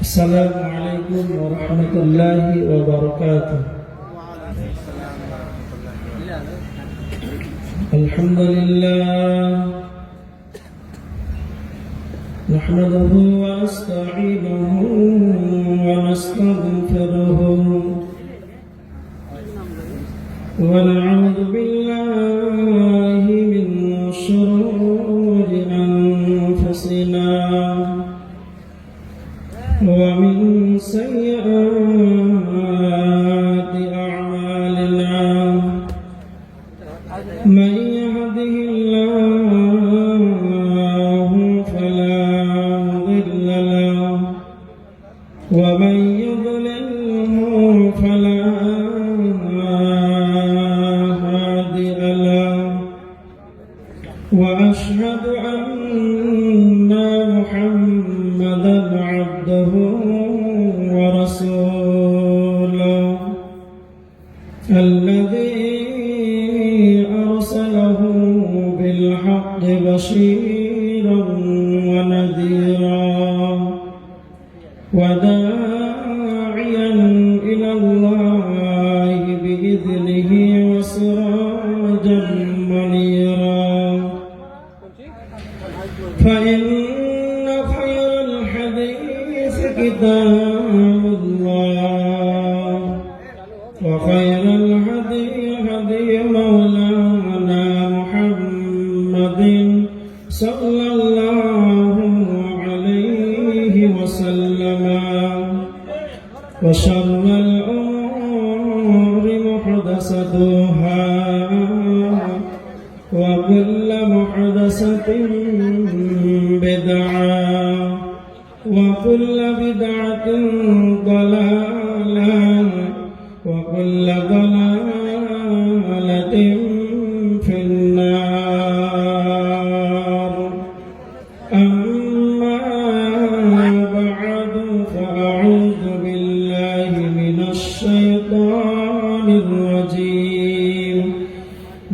Assalamualaikum warahmatullahi wabarakatuh. Alhamdulillah, nahmaduhu wa nasta'inuhu wa nastaghfiruhu wa na'udzu billahi min shururi anfusina ومن سيئات أعمالنا من يهده الله فلا مضل له ومن يضلله فلا هادي له وأشهد أن محمدا عبده ورسوله الذي أرسله بالحق بشيرا ونذيرا وداعيا إلى الله بإذنه وسراجا منيرا فإن خير الحديث كتاب الله وخير الهدي هدي مولانا محمد صلى الله عليه وسلم وشر الأمور محدثاتها وكل محدثة بدعة وكل بدعة ضلالة وكل ضلالة في النار أما بعد فأعوذ بالله من الشيطان الرجيم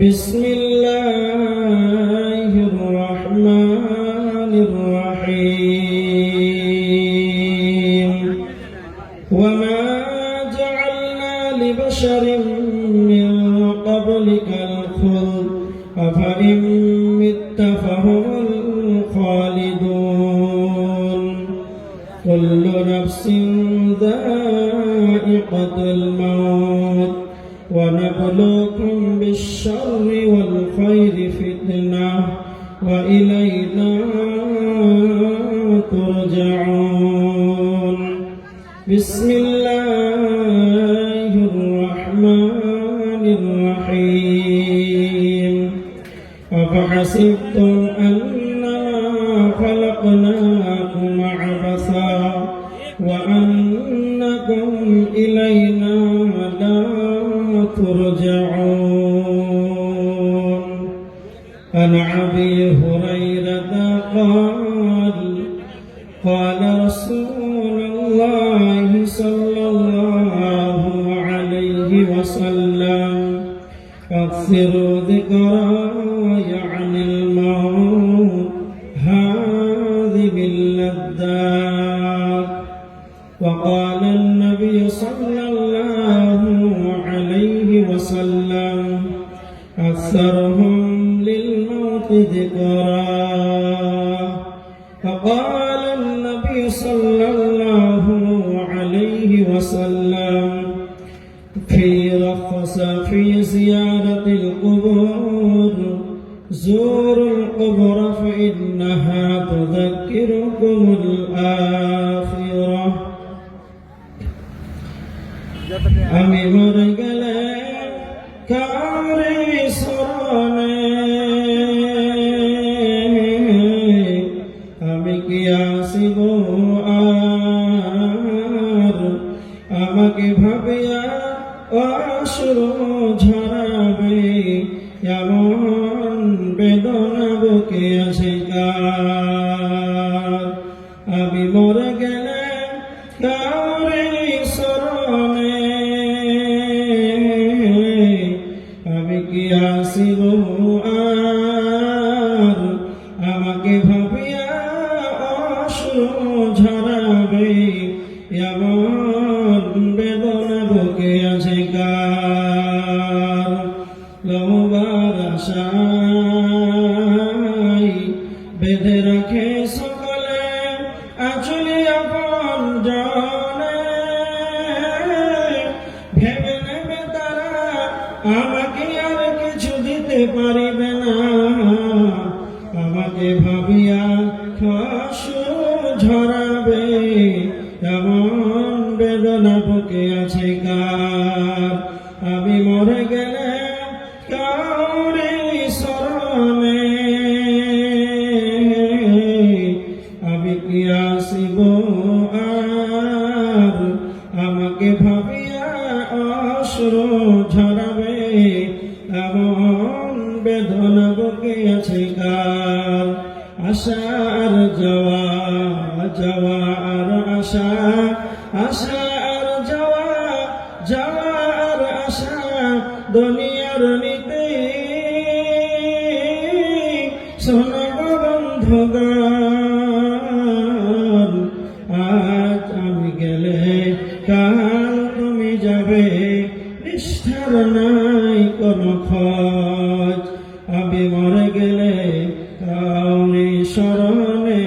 بسم الله الرحمن الرحيم وما جعلنا لبشر من قبلك الخلد أفإن مت فهم الخالدون كل نفس ذائقة الموت ونبلوكم بالشر والخير فتنة وإلينا ترجعون بسم الله الرحمن الرحيم أفحسبتم أنما خلقناكم عبثا وأنكم إلينا لا ترجعون عن أبي هريرة قال رسول الله صلى الله عليه وسلم أكثروا ذكراي عن الموت هذه اللذات وقال النبي صلى الله عليه وسلم أكثرهم للموت ذكرا فقال النبي صلى الله عليه وسلم في رخص في زيارة القبور زوروا القبور فإنها تذكركم الآخرة আমি মরে গেলে কারে স্মরণে আমি কি আসিব আর আমাকে ভাবিয়া অশ্রু ঝরাবে এমন বেদনা বুকে আসে আমি মরে গেলে কারে স্মরণে আমি কি আসিব আর নাই, বেঁধে রাখে সকলে আঁচলে আপন জনে। ভেবে নেবে তারা আমাকে আর কিছু দিতে পারিবে না, আমাকে ভাবিয়া অশ্রু ঝরাবে, এমন বেদনা বুকে আছে কার। আমি মরে গেলে কাউরে স্মরণে, আমি কি আসিব আর, আমাকে ভাবিয়া অশ্রু ঝরাবে, এমন বেদনা বুকে আছে কার। আশার যাওয়া যাওয়া আর আশা, আশা আর যাওয়া যাওয়া আর আশা, দুনিয়ার নীতি শোনো বন্ধুগণ। আজ আমি গেলে কাল তুমি যাবে, নিষ্ঠার নাই কোনো খোঁজ। আমি মরে গেলে কাউরি স্মরণে,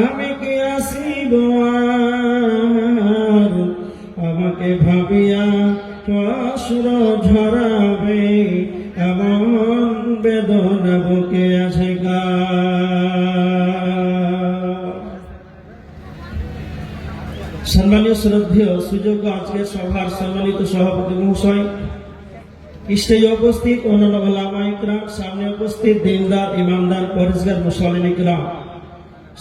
আমি কি আসিব আর, আমাকে ভাবিয়া অশ্রু ঝরাবে, এমন বেদনা বুকে আছে কার। সম্মানীয় শ্রদ্ধেয় সুযোগ্য আজকের সভার সম্মানিত সভাপতি মহাশয়, স্টেজে উপস্থিত অন্যান্য ওলামা ইকরাম, সামনে উপস্থিত দিনদার ইমানদার পরেজগার মুসলিম ইকরাম,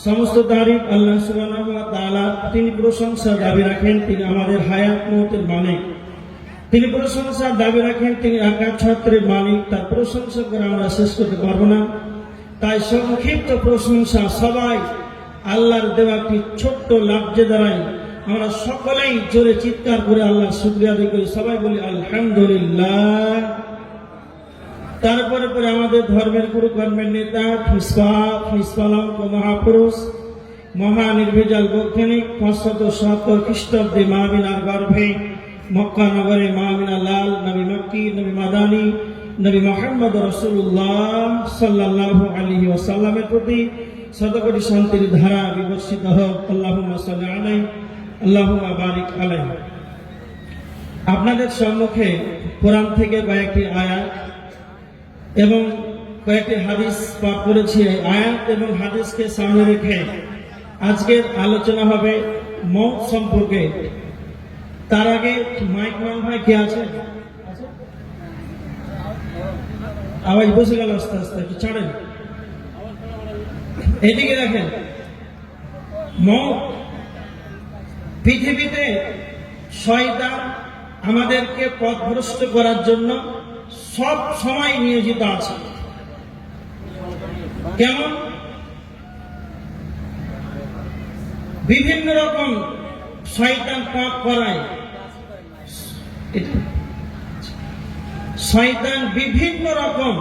সমস্ত তারিফ আল্লাহ সুবহানাহু ওয়া তাআলা। তিনি প্রশংসার দাবি রাখেন, তিনি আমাদের হায়াত মওতের মালিক। তিনি প্রশংসার দাবি রাখেন, তিনি আকাশ ছত্রের মালিক। তার প্রশংসা করে আমরা শেষ করতে পারবো না, তাই সংক্ষিপ্ত প্রশংসা সবাই আল্লাহর দেওয়া একটি ছোট্ট লাফজে দাঁড়ায় আমরা সকলেই জোরে চিৎকার করে আল্লাহর শুকরিয়া আদায় করি। সবাই বলি আলহামদুলিল্লাহ। তারপরে পরে আমাদের ধর্মের গুরু, কর্মের নেতা, ফিসফালাম মহাপুরুষ, মহানির্ভেজাল বৈজ্ঞানিক 570 খ্রিস্টাব্দে মা আমিনার গর্ভে মক্কা নগরে মা আমিনা লাল নবী মক্কি, নবী মাদানী, নবী মুহাম্মদ রাসূলুল্লাহ সাল্লাল্লাহু আলাইহি ওয়াসাল্লামের প্রতি শতকোটি শান্তির ধারা বিবর্ষিত হোক। আল্লাহুম্মা সাল্লি আলাইহি, আল্লাহুম্মা বারিক আলাইহি। আপনাদের সম্মুখে কোরআন থেকে কয়েকটি আয়াত এবং কয়েকটি হাদিস পাঠ করেছি। আয়াত এবং হাদিসকে সামনে রেখে আজকের আলোচনা হবে মওত সম্পর্কে। তার আগে মাইক ম্যান ভাই কে আছে? আওয়াজ বসে গেল আস্তে আস্তে, একটু ছাড়েন। এদিকে দেখেন, মওত পৃথিবীতে শয়তান আমাদেরকে পথভ্রষ্ট করার জন্য সব সময় নিয়োজিত আছে। কেমন? বিভিন্ন রকম শয়তান পাপ করায়। শয়তান বিভিন্ন রকম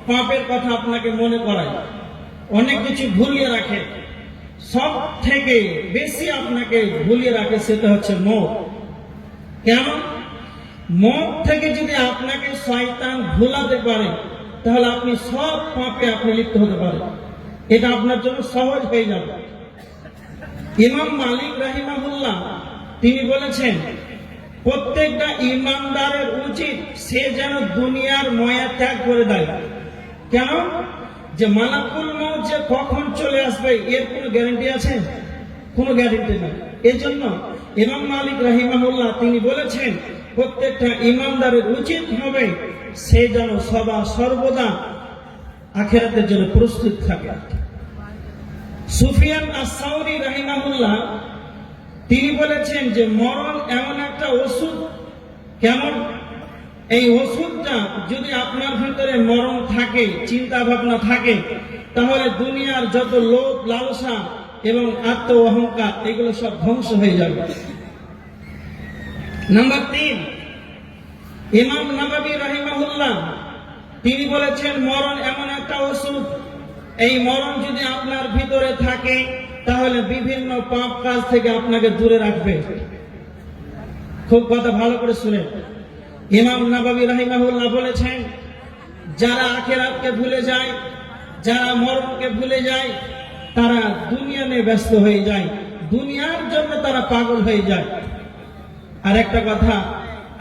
পাপের কথা আপনাকে মনে করায়, অনেক কিছু ভুলিয়ে রাখে। সব থেকে বেশি আপনাকে ভুলিয়ে রাখে সেটা হচ্ছে মওত। কেমন? মওত থেকে যদি আপনাকে শয়তান ভুলাতে পারে, তাহলে আপনি সব পাপে আপনি লিপ্ত হতে পারেন। এটা আপনার জন্য সহজ হয়ে যাবে। ইমাম মালিক রাহিমাহুল্লাহ তিনি বলেছেন, প্রত্যেকটা ইমানদারের উচিত সে যেন দুনিয়ার মায়া ত্যাগ করে দেয়। কেন? যে মালাকুল মওত যে কখন চলে আসবে এর কোনো গ্যারান্টি আছে? কোনো গ্যারান্টি নেই। এজন্য ইমাম মালিক রাহিমাহুল্লাহ তিনি বলেছেন, প্রত্যেকটা ইমানদারের উচিত হবে সে যেন সদা সর্বদা আখিরাতের জন্য প্রস্তুত থাকে। সুফিয়ান আস-সাউরি রাহিমাহুল্লাহ তিনি বলেছেন যে মরণ এমন একটা ওষুধ। কেমন? এই ওষুধটা যদি আপনার ভিতরে মরণ থাকে, চিন্তা ভাবনা থাকে, তাহলে দুনিয়ার যত লোভ লালসা এবং আত্ম অহংকার এগুলো সব ধ্বংস হয়ে যাবে। নাম্বার 3, ইমাম নববী রাহিমাহুল্লাহ তিনি বলেছেন মরণ এমন একটা ওষুধ, এই মরণ যদি আপনার ভিতরে থাকে তাহলে বিভিন্ন পাপ কাজ থেকে আপনাকে দূরে রাখবে। খুব কথা ভালো করে শুনে। ইমাম নববী রাহিমাহুল্লাহ বলেছেন, যারা আখিরাতকে ভুলে যায়, যারা মরণকে ভুলে যায়, তারা দুনিয়া নিয়ে ব্যস্ত হয়ে যায়, দুনিয়ার জন্য তারা পাগল হয়ে যায়। আর একটা কথা,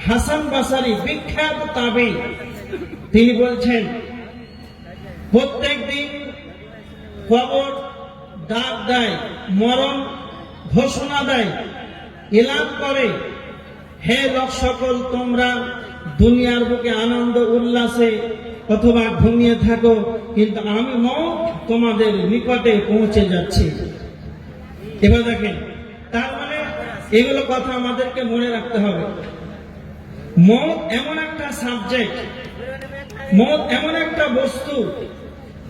হাসান বাসারি বিখ্যাত তাবেঈ, তিনি বলছেন প্রত্যেক দিন কবর ডাক দেয়, মরণ ঘোষণা দেয়, এলান করে, হে লোক সকল, তোমরা দুনিয়ার বুকে আনন্দ উল্লাসে অথবা ঘুমিয়ে থাকো, কিন্তু আমি মওত তোমাদের নিকটে পৌঁছে যাচ্ছি। এবার দেখেন, তার মানে এগুলো কথা আমাদেরকে মনে রাখতে হবে। মওত এমন একটা সাবজেক্ট, মওত এমন একটা বস্তু,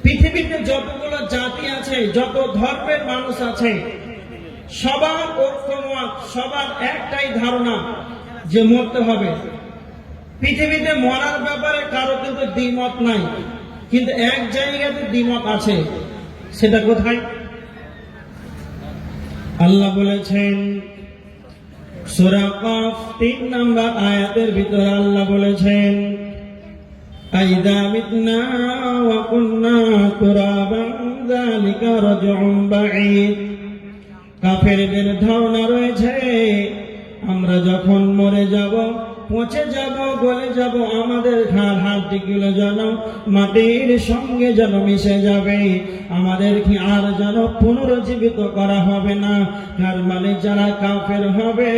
পৃথিবীতে যতগুলো জাতি আছে, যত ধর্মের মানুষ আছে, সবার ঐক্যমত, সবার একটাই ধারণা যে মরতে হবে। পৃথিবীতে মরার ব্যাপারে কারো কিন্তু দ্বিমত নাই, কিন্তু এক জায়গাতে দ্বিমত আছে। সেটা কোথায়? আল্লাহ বলেছেন সূরা কফ 3 নম্বর আয়াতের ভিতরে আল্লাহ বলেছেন, আইদা মিতনা ওয়া কুন্না তুরাবান যালিকা রাজউন বাঈদ। কাফেরদের ধারণা রয়েছে আমরা যখন মরে যাব, পচে যাব, গলে যাব, আমাদের হাড় হাড্ডিগুলো যেন মাটির সঙ্গে যেন মিশে যাবে, আমাদেরকে আর যেন পুনরুজ্জীবিত করা হবে না। তার মানে যারা কাফের হবে,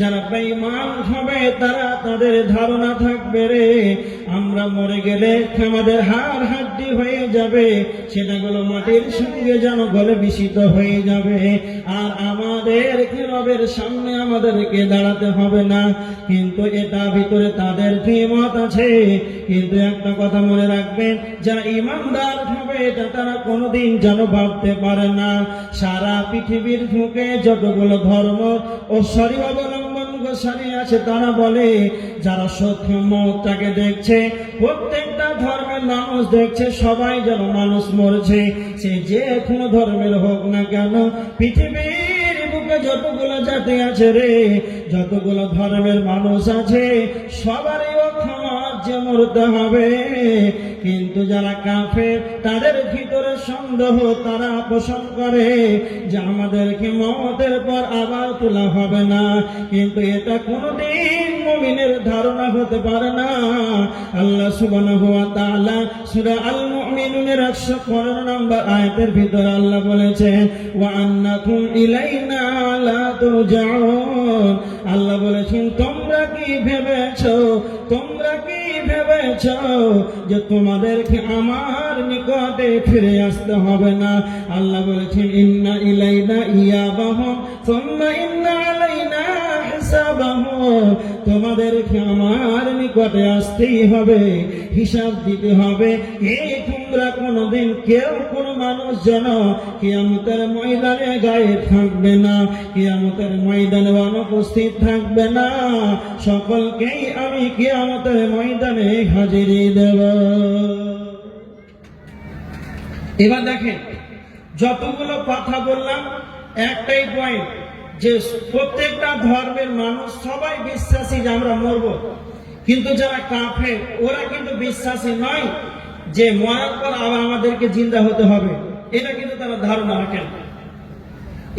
যারা বেঈমান হবে, তারা তাদের ধারণা থাকবে রে আমরা মরে গেলে আমাদের হাড় হাড্ডি হয়ে যাবে, সেটাগুলো মাটির সঙ্গে যেন গলে মিশিত হয়ে যাবে, আর আমাদের রবের সামনে আমাদেরকে দাঁড়াতে হবে না। কিন্তু এটা ভিতরে তাদের দ্বিমত আছে। কিন্তু একটা কথা মনে রাখবেন, যারা ঈমানদার হবে এটা তারা কোনোদিন যেন ভাবতে পারে না। সারা পৃথিবীর বুকে যতগুলো ধর্ম ও শরীয়ত অবলম্বনকারী আছে, তারা বলে যারা সত্য মওতটাকে দেখছে, প্রত্যেকটা ধর্মের মানুষ দেখছে, সবাই যেন মানুষ মরছে, সে যে কোনো ধর্মের হোক না কেন, পৃথিবীর বুকে যতগুলো জাতি আছে রে, যতগুলো ধর্মের মানুষ আছে, সবারই যে মরতে হবে। কিন্তু যারা কাফের, তাদের ভিতরে সন্দেহ, তারা পোষণ করে যে আমাদেরকে মওতের পর আবার তোলা হবে না, কিন্তু এটা কোনদিন মুমিনের ধারণা হতে পারে না। আল্লাহ সুবহানাহু ওয়া তাআলা সূরা আল মুমিনুনের 115 নম্বর আয়াতের ভিতরে আল্লাহ বলেছেন, ওয়া আন্নাকুম ইলাইনা লা তুরজাউন। আল্লাহ বলেছেন, তোমরা কি ভেবেছো, তোমরা কি ভেবেছো যে তোমাদেরকে আমার নিকটে ফিরে আসতে হবে না? আল্লাহ বলেছেন, ইন্না ইলাইনা ইয়াবাহুম সুম্মা ইন্না আলাইনা হিসাবাহুম। তোমাদেরকে আমার নিকটে আসতেই হবে, হিসাব দিতে হবে। এই তোমরা কোনদিন কেউ কোন মানুষ যেন কিয়ামতের ময়দানে গায়ে থাকবে না, কিয়ামতের ময়দানে অনুপস্থিত থাকবে না। সকলকেই আমি কিয়ামতের ময়দানে হাজিরি দেব। এবার দেখেন, যতগুলো কথা বললাম, একটাই পয়েন্ট, যে প্রত্যেকটা ধর্মের মানুষ সবাই বিশ্বাসী যে আমরা মরব, কিন্তু যারা কাফের ওরা কিন্তু বিশ্বাসী নয় যে মরার পর আবার আমাদেরকে জিন্দা হতে হবে, এটা কিন্তু তারা ধারণা রাখেন।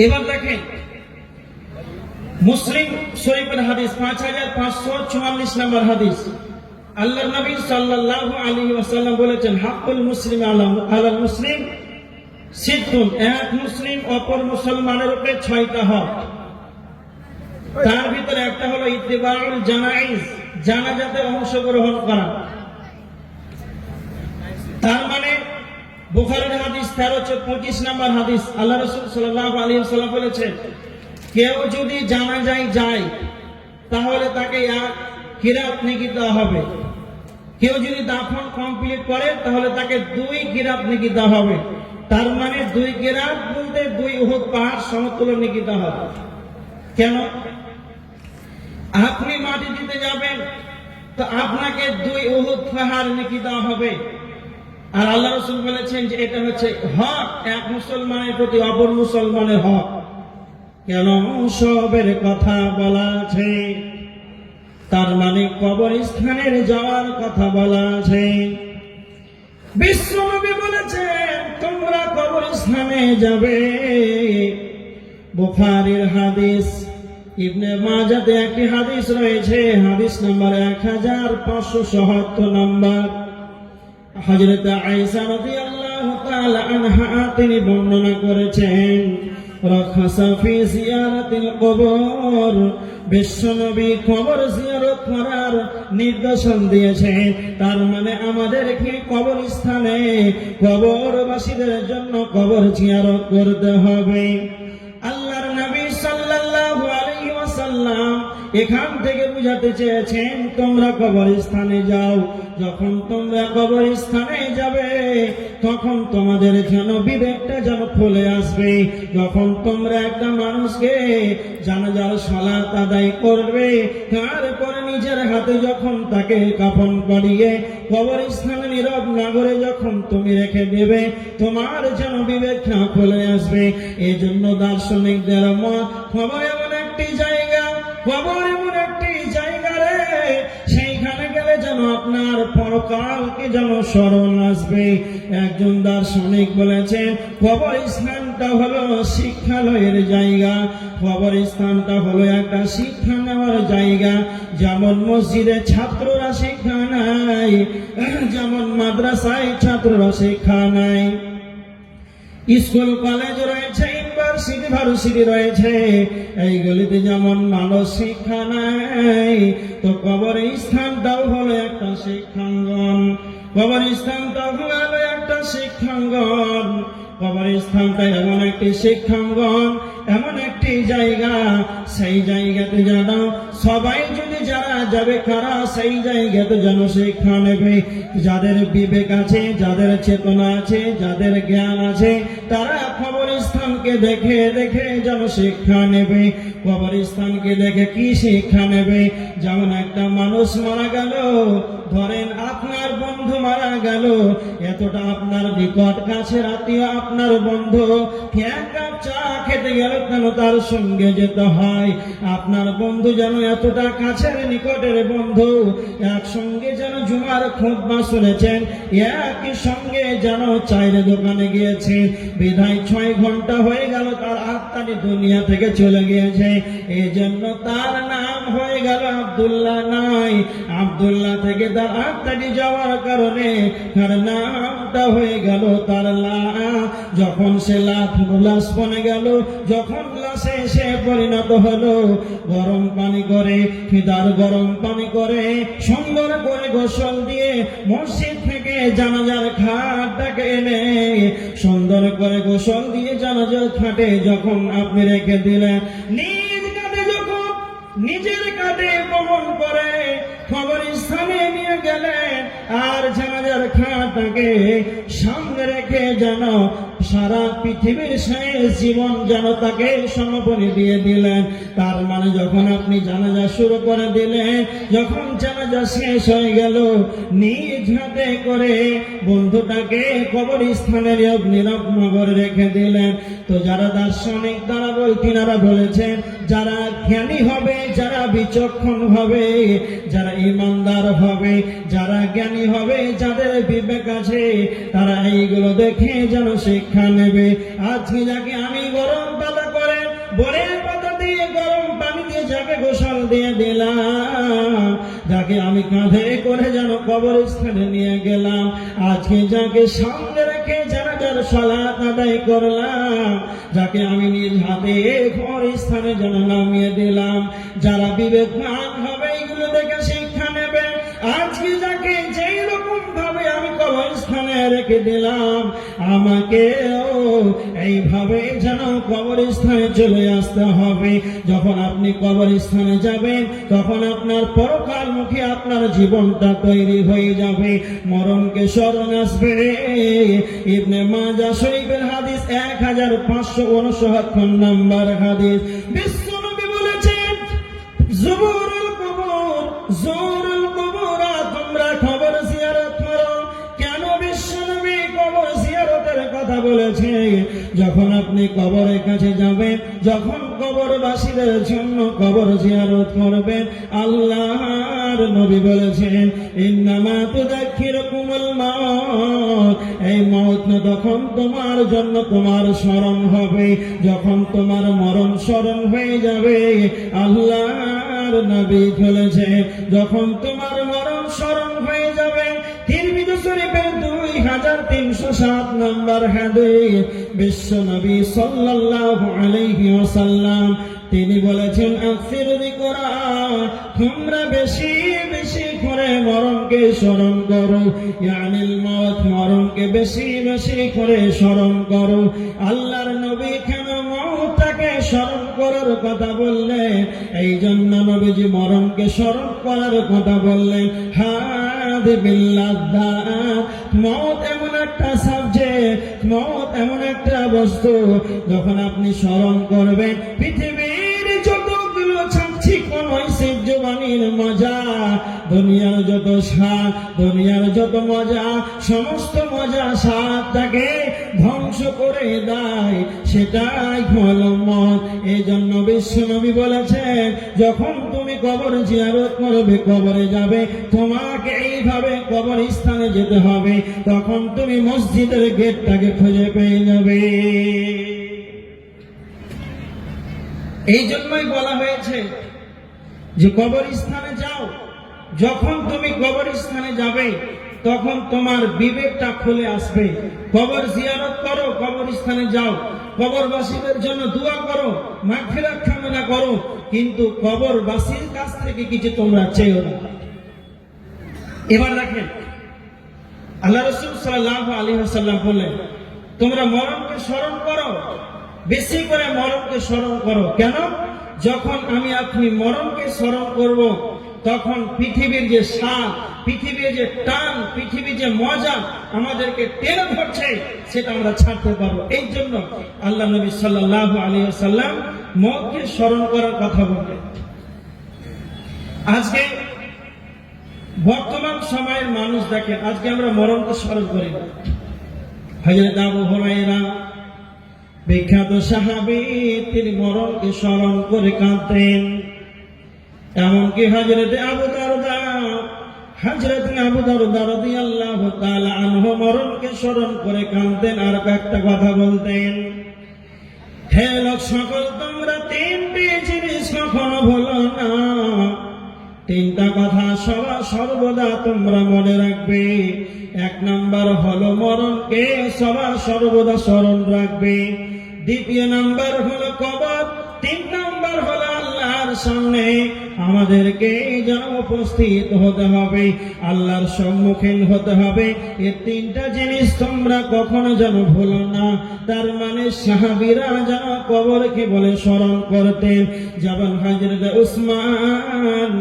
এবার দেখেন, মুসলিম শরীফের হাদিস 5544 নম্বর হাদিস, আল্লাহর নবী সাল্লাল্লাহু আলাইহি ওয়াসাল্লাম বলেছেন, হাক্কুল মুসলিম আলাল মুসলিম সিদ্দুন। এক মুসলিম অপর মুসলমানের উপরে 6টা হক। তার ভিতরে একটা হলো ইত্তিবাউল জানাইজ, জানাজাতে অংশগ্রহণ করা। তার মানে বুখারীর হাদিস 1325 নম্বর হাদিস, আল্লাহ রাসূল সাল্লাল্লাহু আলাইহি ওয়াসাল্লাম বলেছেন, কেউ যদি জানাজায় যায় তাহলে তাকে এক কিরাত নেকি দেওয়া হবে। কেউ যদি দাফন কমপ্লিট করে তাহলে তাকে 2 কিরাত নেকি দেওয়া হবে। তার মানে 2 কিরাত বলতে 2 উহুদ পাহাড় সমতুল্য নেকি দেওয়া হবে। কেন? আপনি মাটি দিতে যাবেন তো আপনাকে 2 উহুদ পাহাড় নেকি দেওয়া হবে। আর আল্লাহ রাসূল বলেছেন যে এটা হচ্ছে হক এক মুসলমানের প্রতি অপর মুসলমানের হক। কেন? সবের কথা বলা আছে। তার মানে কবরস্থানের যাওয়ার কথা বলা আছে। বিশ্বনবী বলেছেন তোমরা কবরস্থানে যাবে। বুখারীর হাদিস, ইবনে মাজাতে একটি হাদিস রয়েছে, হাদিস নাম্বার 1577 নম্বর। হযরত আয়েশা রাদিয়াল্লাহু তাআলা আনহা তিনি বর্ণনা করেছেন, রাখাসা ফি জিয়ারাতিল কবর, বিশ্বনবী কবর জিয়ারত করার নির্দেশন দিয়েছেন। তার মানে আমাদেরকে কবরস্থানে কবরবাসীদের জন্য কবর জিয়ারত করতে হবে। আল্লাহর নবী সাল্লাল্লাহু আলাইহি ওয়াসাল্লাম এখান থেকে বুঝাতে চেয়েছেন তোমরা কবরস্থানে যাও। যখন তোমরা কবরস্থানে যাবে তখন তোমাদের যেন বিবেকটা যেন খুলে আসবে। যখন তোমরা একটা মানুষকে জানাজার সালাত আদায় করবে, তারপরে নিজের হাতে যখন তাকে কাফন পরিয়ে কবরস্থানে নীরব নগরে যখন তুমি রেখে দেবে, তোমার যেন বিবেকটা খুলে আসবে। এই জন্য দার্শনিকদের মত, কবর এমন একটি জায়গা, কবর এমন একটি জায়গা রে, সেইখানে গেলে যেন আপনার পরকালকে যেন স্মরণ আসবে। একজন দার্শনিক বলেছেন কবরস্থানটা হলো শিক্ষালয়ের জায়গা, কবরস্থানটা হলো একটা শিক্ষা নেওয়ার জায়গা। যেমন মসজিদে ছাত্ররা শিক্ষা নেয়, যেমন মাদ্রাসায় ছাত্ররা শিক্ষা নেয়, স্কুল কলেজ রয়েছে, ইউনিভার্সিটি ভার্সিটি রয়েছে, এইগুলিতে যেমন মানুষ শিক্ষা নেয়, তো কবরস্থানটাও হলো একটা শিক্ষাঙ্গন। কবরস্থানটাও হলো একটা শিক্ষাঙ্গন। কবরস্থানটা এমন একটি শিক্ষাঙ্গন, এমন একটি জায়গা, সেই জায়গাতে যেন সবাই যদি যারা যাবে কারা সেই জায়গাতে যেন শিক্ষা নেবে। যাদের বিবেক আছে, যাদের চেতনা আছে, যাদের জ্ঞান আছে, তারা কবরস্থানকে দেখে দেখে যেন শিক্ষা নেবে। কবরস্থানকে দেখে কি শিক্ষা নেবে? যেমন একটা মানুষ মারা গেল, ধরেন আপনার বন্ধু মারা গেল, এতটা আপনার নিকট কাছের আত্মীয় আপনার বন্ধু, এক কাপ চা খেতে গেল কেন তার সঙ্গে যেতে হয়। আপনার বন্ধু যেন এতটা কাছের নিকটের বন্ধু, একসঙ্গে যেন জুমার খুতবা শুনেছেন, একই সঙ্গে যেন চায়ের দোকানে গিয়েছেন, বিধায় 6 ঘন্টা হয়ে গেল তার আত্মাটি দুনিয়া থেকে চলে গিয়েছে। এই জন্য তার নাম হয়ে গেল আব্দুল্লাহ নাই। আব্দুল্লাহ থেকে তার আত্মাটি যাওয়ার কারণে তার নামটা হয়ে গেল তার লাশ। যখন সে লাশ বনে গেল, যখন লাশে সে পরিণত হলো, গরম পানি করে, ফিদার গরম পানি করে, সুন্দর করে গোসল দিয়ে মসজিদ থেকে জানাজার খাটটাকে এনে সুন্দর করে গোসল দিয়ে জানাজার খাটে যখন আপনি রেখে দিলেন, নিজ কাঁধে যখন নিজের কাঁধে বহন করে কবরস্থানে নিয়ে গেলেন, আর জানাজার খাটটাকে সামনে রেখে যেন সারা পৃথিবীর শেষ জীবন যেন তাকে সমর্পণে দিয়ে দিলেন। তার মানে যখন আপনি জানাজা শুরু করে দিলেন, যখন জানাজা শেষ হয়ে গেল, নিজ হাতে করে বন্ধুটাকে কবরস্থানের নীরব নগরে রেখে দিলেন। তো যারা দার্শনিক তিনারা বলেছেন, যারা জ্ঞানী হবে, যারা বিচক্ষণ হবে, যারা ইমানদার হবে, যারা জ্ঞানী হবে, যাদের বিবেক আছে, তারা এইগুলো দেখে যেন শিক্ষা নেবে। আজকে যাকে আমি গরম পাতা করে বরের পাতা দিয়ে গরম পানি দিয়ে যাকে গোসল দিয়ে দিলাম, যাকে আমি কাঁধে করে যেন কবরস্থানে নিয়ে গেলাম, আজকে যাকে সামনে রেখে জানাজার সালাত আদায় করলাম, যাকে আমি নিজ হাতে কবরস্থানে যেন নামিয়ে দিলাম, যারা বিবেকবান হবে এইগুলো দেখে শিক্ষা নেবে। আজকে যাকে যেই রকম ভাবে আমি কবরস্থানে রেখে দিলাম, আমাকেও এইভাবে যেন কবরস্থানে চলে আসতে হবে। যখন আপনি কবরস্থানে যাবেন, তখন আপনার পরকালমুখী আপনার জীবনটা তৈরি হয়ে যাবে, মরণকে স্মরণ আসবে। ইবনে মাজাহ শরীফের হাদিস 1559 নম্বর হাদিস। বিশ্বনবী বলেছেন, জুবুরুল কুবুর, জুরুল কুবুর, তোমরা কবর জিয়ারত করো। কেন বিশ্বনবী কবর জিয়ারতের কথা বলেছেন? যখন আপনি কবরের কাছে যাবেন, যখন কবরবাসীদের জন্য কবর জিয়ারত করবেন, আল্লাহর নবী বলেছেন ইন্নামা তুযাক্কিরুকুমুল মাউত, এই মওত না তখন তোমার জন্য তোমার স্মরণ হবে, যখন তোমার মরণ স্মরণ হয়ে যাবে। আল্লাহর নবী বলেছে যখন তোমার মরণ স্মরণ হয়ে যাবে। তিরমিজি শরীফের 2307 নম্বর হাদিস, বিশ্ব নবী সাল্লাল্লাহু আলাইহি ওয়াসাল্লাম তিনি বলেছেন আকসির যিকরা, তোমরা বেশি বেশি করে মরণকে স্মরণ করো, ইয়ানিল মওত, মরণকে বেশি বেশি করে স্মরণ করো। আল্লাহর নবী কেন মওতটাকে স্মরণ করার কথা বললেন? এই জন্য নবীজি মরণকে স্মরণ করার কথা বললেন। হাদি বিল্লাদাত, মওত এমন একটা সাবজেক্ট, মওত এমন একটা বস্তু, যখন আপনি স্মরণ করবেন পৃথিবীর যতগুলো চাকচিক্য নৈসিক জীবনের মজা, দুনিয়ার যত স্বাদ, দুনিয়ার যত মজা, সমস্ত মজা স্বাদটাকে ধ্বংস করে দেয়, সেটাই হলো মওত। এই জন্য বিশ্ব নবী বলেছেন যখন তুমি কবর জিয়ারত করবে, কবরে যাবে, তোমাকে এইভাবে কবর স্থানে যেতে হবে, তখন তুমি মসজিদের গেটটাকে খুঁজে পেয়ে যাবে। এই জন্যই বলা হয়েছে যে কবরস্থানে যাও, যখন তুমি কবরস্থানে যাবে তখন তোমার বিবেকটা খুলে আসবে। কবর জিয়ারত করো, কবরস্থানে যাও, কবরবাসীদের জন্য দোয়া করো, মাগফিরাত কামনা করো, কিন্তু কবরবাসীর কাছ থেকে কিছু তোমরা চেয়েও না। এবার দেখেন আল্লাহ রাসূল সাল্লাল্লাহু আলাইহি ওয়াসাল্লাম বললেন তোমরা মরণকে স্মরণ করো, বেশি করে মরণকে স্মরণ করো। কেন? যখন আমি আপনি মরণকে স্মরণ করব, তখন পৃথিবীর যে স্বাদ, পৃথিবীর যে টান, পৃথিবীর যে মজা আমাদেরকে টেনে ধরছে, সেটা আমরা ছাড়তে পারবো। এই জন্য আল্লাহ নবী সাল্লাল্লাহু আলাইহি ওয়াসাল্লাম মওতকে স্মরণ করার কথা বললেন। আজকে বর্তমান সময়ের মানুষ দেখেন, আজকে আমরা মরণকে স্মরণ করি না। হযরত আবু হুরায়রা বিখ্যাত সাহাবী, তিনি মরণকে স্মরণ করে কাঁদতেন। এমনকি হযরত আবু দারদা রাদিয়াল্লাহু তাআলা আনহু মরণকে স্মরণ করে কাঁদতেন আর একটা কথা বলতেন, হে লোক সকল, তোমরা তিনটি জিনিস কখনো ভুলো না, তিনটা কথা সর্বদা তোমরা মনে রাখবে। এক নাম্বার হলো মরণকে সর্বদা স্মরণ রাখবে, দ্বিতীয় নাম্বার হলো কবর, তিন নাম্বার হলো আল্লাহর সামনে আমাদেরকে যেন উপস্থিত হতে হবে, আল্লাহর সম্মুখীন হতে হবে। এই তিনটা জিনিস তোমরা কখনো যেন ভুলো না। তার মানে সাহাবীরা যেন কবরকে বলে স্মরণ করতেন। যেমন হযরত উসমান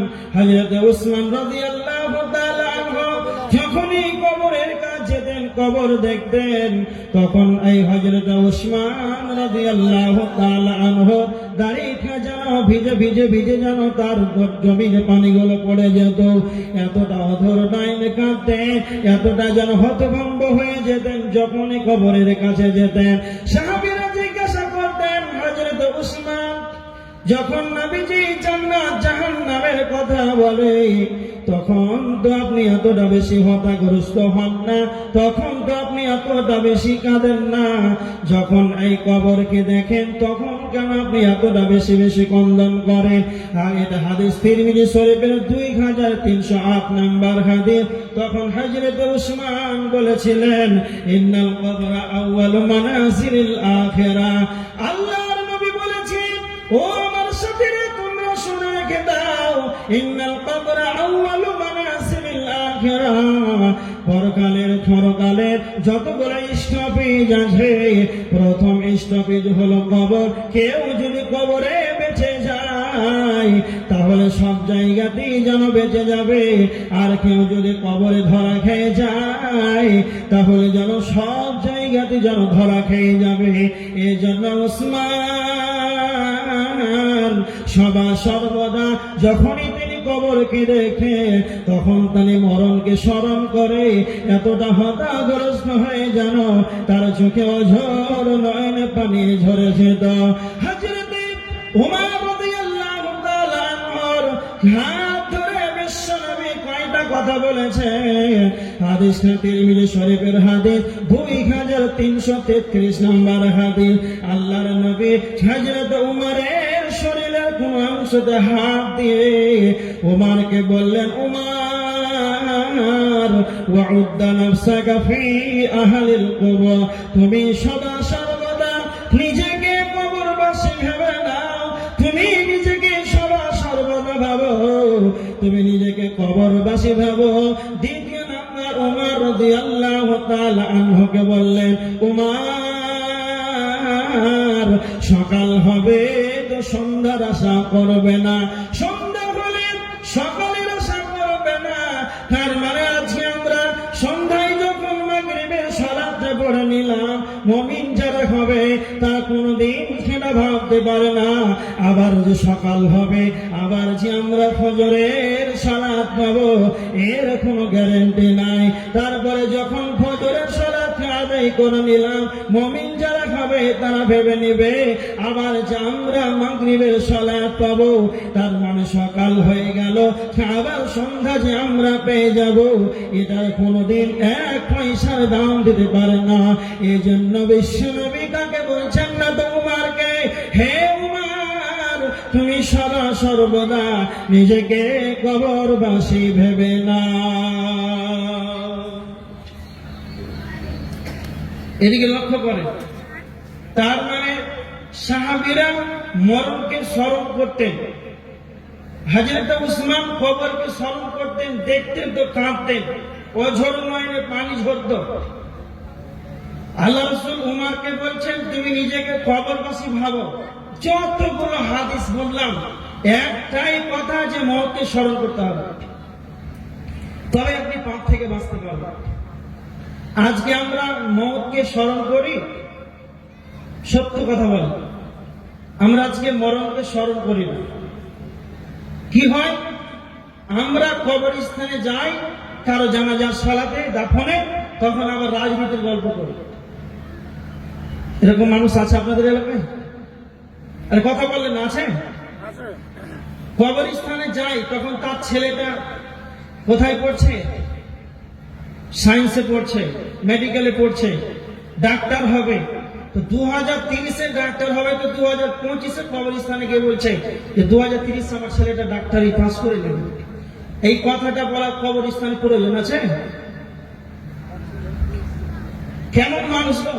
রাদিয়াল্লাহু তাআলা আনহু যখনই কবরের কাছে যেতেন, কবর দেখতেন, তখন এই হযরত উসমান রাদিয়াল্লাহু তাআলা আনহু দাড়িটা যেন ভিজে ভিজে ভিজে যেন তার জমিনে পানিগুলো পড়ে যেত। এতটা অধর ডাইনে কাঁদতেন, এতটা যেন হতভম্ব হয়ে যেতেন যখনই কবরের কাছে যেতেন। সাহাবীরা জিজ্ঞাসা করতেন, হযরত উসমান, যখন নবীজি জান্নাত জাহান্নামের কথা বলে তখন তো আপনি এতটা বেশি হতাগ্রস্ত হন না, তখন তো আপনি এতটা বেশি কাঁদেন না, যখন এই কবরকে দেখেন তখন কেন আপনি এতটা বেশি বেশি ক্রন্দন করেন? আর এটা হাদিস তিরমিজি শরীফের 2308 নম্বর হাদিস। তখন হযরত উসমান বলেছিলেন, ইন্নাল কবরা আউয়ালু মানাজিলিল আখিরাহ। আল্লাহর নবী বলেছেন, ও আমার সাথীরা, তোমরা শুনে রেখে দাও, ইন্নাল কবরা আউয়ালু মানাজিলিল আখিরাহ। পরকালের যতগুলো স্টপেজ আছে, প্রথম স্টপেজ হলো কবর। কেউ যদি কবরে বেঁচে যায় তাহলে সব জায়গাতেই যেন বেঁচে যাবে, আর কেউ যদি কবরে ধরা খেয়ে যায় তাহলে যেন সব জায়গাতে যেন ধরা খেয়ে যাবে। এই জন্য উসমান সর্বদা যখনই তিনি কবরকে দেখে তখন তিনি মরণকে স্মরণ করে এতটা হতাশগ্রস্ত হয়ে যেন তার চোখে অঝোর নয়নে পানি ঝরে যেত। হযরত উমর রাদিয়াল্লাহু তাআলা আনহুর হাত ধরে বিশ্বনবী কয়টা কথা বলেছে। হাদিসটা তিরমিজি শরীফের হাদিস 2333 নম্বর হাদিস। আল্লাহর নবী হযরত উমরের শরীরের কোন অংশতে হাত দিয়ে উমরকে বললেন, উমর ওয়াউদ্দা নাফসাকা ফি আহলিল কুবর, তুমি সদা সর্বদা নিজেকে কবরবাসী ভেবে নাও, তুমি নিজেকে সদা সর্বদা ভাবো, তুমি নিজেকে কবরবাসী ভাবো। দ্বিতীয় নাম্বার উমর রাদিয়াল্লাহু তাআলা আনহুকে বললেন, উমর সকাল হবে তো সন্ধ্যার আশা করবে না, সন্ধ্যা হলে সকালের আশা করবে না। তার মানে আজকে আমরা সন্ধ্যায় যখন মাগরিবের সালাতে পড়ে নিলাম, মুমিন যারা হবে তা কোনদিন সেটা ভাবতে পারে না আবার যে সকাল হবে, আবার যে আমরা ফজরের সালাত পাবো, এর কোনো গ্যারান্টি নাই। তারপরে যখন ফজরের সালাত আদায় করে নিলাম, মুমিন যারা হবে তারা ভেবে নেবে আবার যে আমরা মাগরিবের সালাত পাবো, তার মানে সকাল হয়ে গেল, আবার সন্ধ্যা যে আমরা পেয়ে যাব, এটার কোনোদিন এক পয়সার দাম দিতে পারে না। এই জন্য বিশ্বনবী তাকে বলছেন না তো উমরকে, হে উমর তুমি সদা সর্বদা নিজেকে কবরবাসী ভেবে না। এদিকে লক্ষ্য করে, তার মানে সাহাবীরা মরণকে স্মরণ করতেন, হযরত উসমান কবরকে স্মরণ করতেন, দেখতেন তো কাঁদতেন, অঝোর নয়নে পানি ঝরত। আল্লাহ রাসূল উমরকে বলছেন তুমি নিজেকে কবরবাসী ভাবো। যতগুলো হাদিস বললাম একটাই কথা যে মওতকে স্মরণ করতে হবে, তবে আপনি পাপ থেকে বাঁচতে পারবেন। আজকে আমরা মওতকে স্মরণ করি, সত্য কথা বলি, আমরা আজকে মরণকে স্মরণ করি না। কি হয়, আমরা কবরস্থানে যাই কারো জানাজার সালাতে দাফনে, তখন আবার রাজনীতির গল্প করি। এরকম মানুষ আছে আপনাদের এলাকায়? আর কথা বললেন আছে? কবরস্থানে যাই তখন তার ছেলেটা কোথায় পড়ছে? সায়েন্সে পড়ছে, মেডিকেলে পড়ছে, ডাক্তার হবে। তো 2030-এ ডাক্তার হবে, তো 2025-এ কবরস্থানে গিয়ে বলছে যে 2030 আমার ছেলেটা ডাক্তারি পাস করে নেবে। এই কথাটা বলা কবরস্থানে প্রয়োজন আছে? কেমন মানুষ তো,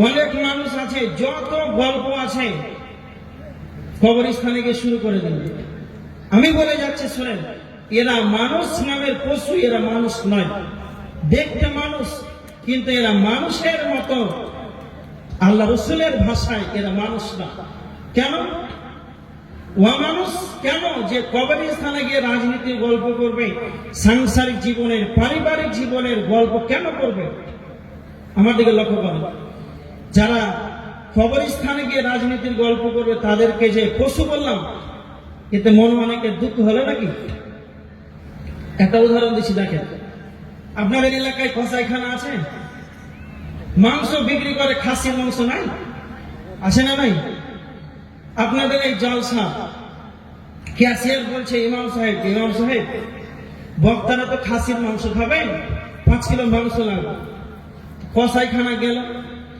অনেক মানুষ আছে, যত গল্প আছে কবরস্থানে গিয়ে শুরু করে দেবে। আমি বলে যাচ্ছি শুনেন, এরা মানুষ নামের পশু, এরা মানুষ নয়। দেখতে মানুষ, কিন্তু এরা মানুষের মতো, আল্লাহ রসুলের ভাষায় এরা মানুষ না। কেন মানুষ? কেন যে কবরস্থানে গিয়ে রাজনীতির গল্প করবে, সাংসারিক জীবনের, পারিবারিক জীবনের গল্প কেন করবে? আমার দিকে লক্ষ্য করেন, যারা কবরস্থানে গিয়ে রাজনীতির গল্প করবে তাদেরকে যে পশু বললাম, এতে মন অনেকের দুঃখ হলো নাকি? একটা উদাহরণ দিচ্ছি, দেখেন আপনাদের এলাকায় কসাইখানা আছে, মাংস বিক্রি করে, খাসির মাংস নাই, আছে না নাই? আপনাদের এই জলসা ক্যাশিয়ার বলছে ইমাম সাহেব, ইমাম সাহেব বক্তারা তো খাসির মাংস খাবেন, 5 কিলো মাংস লাগবে। কসাইখানা গেল,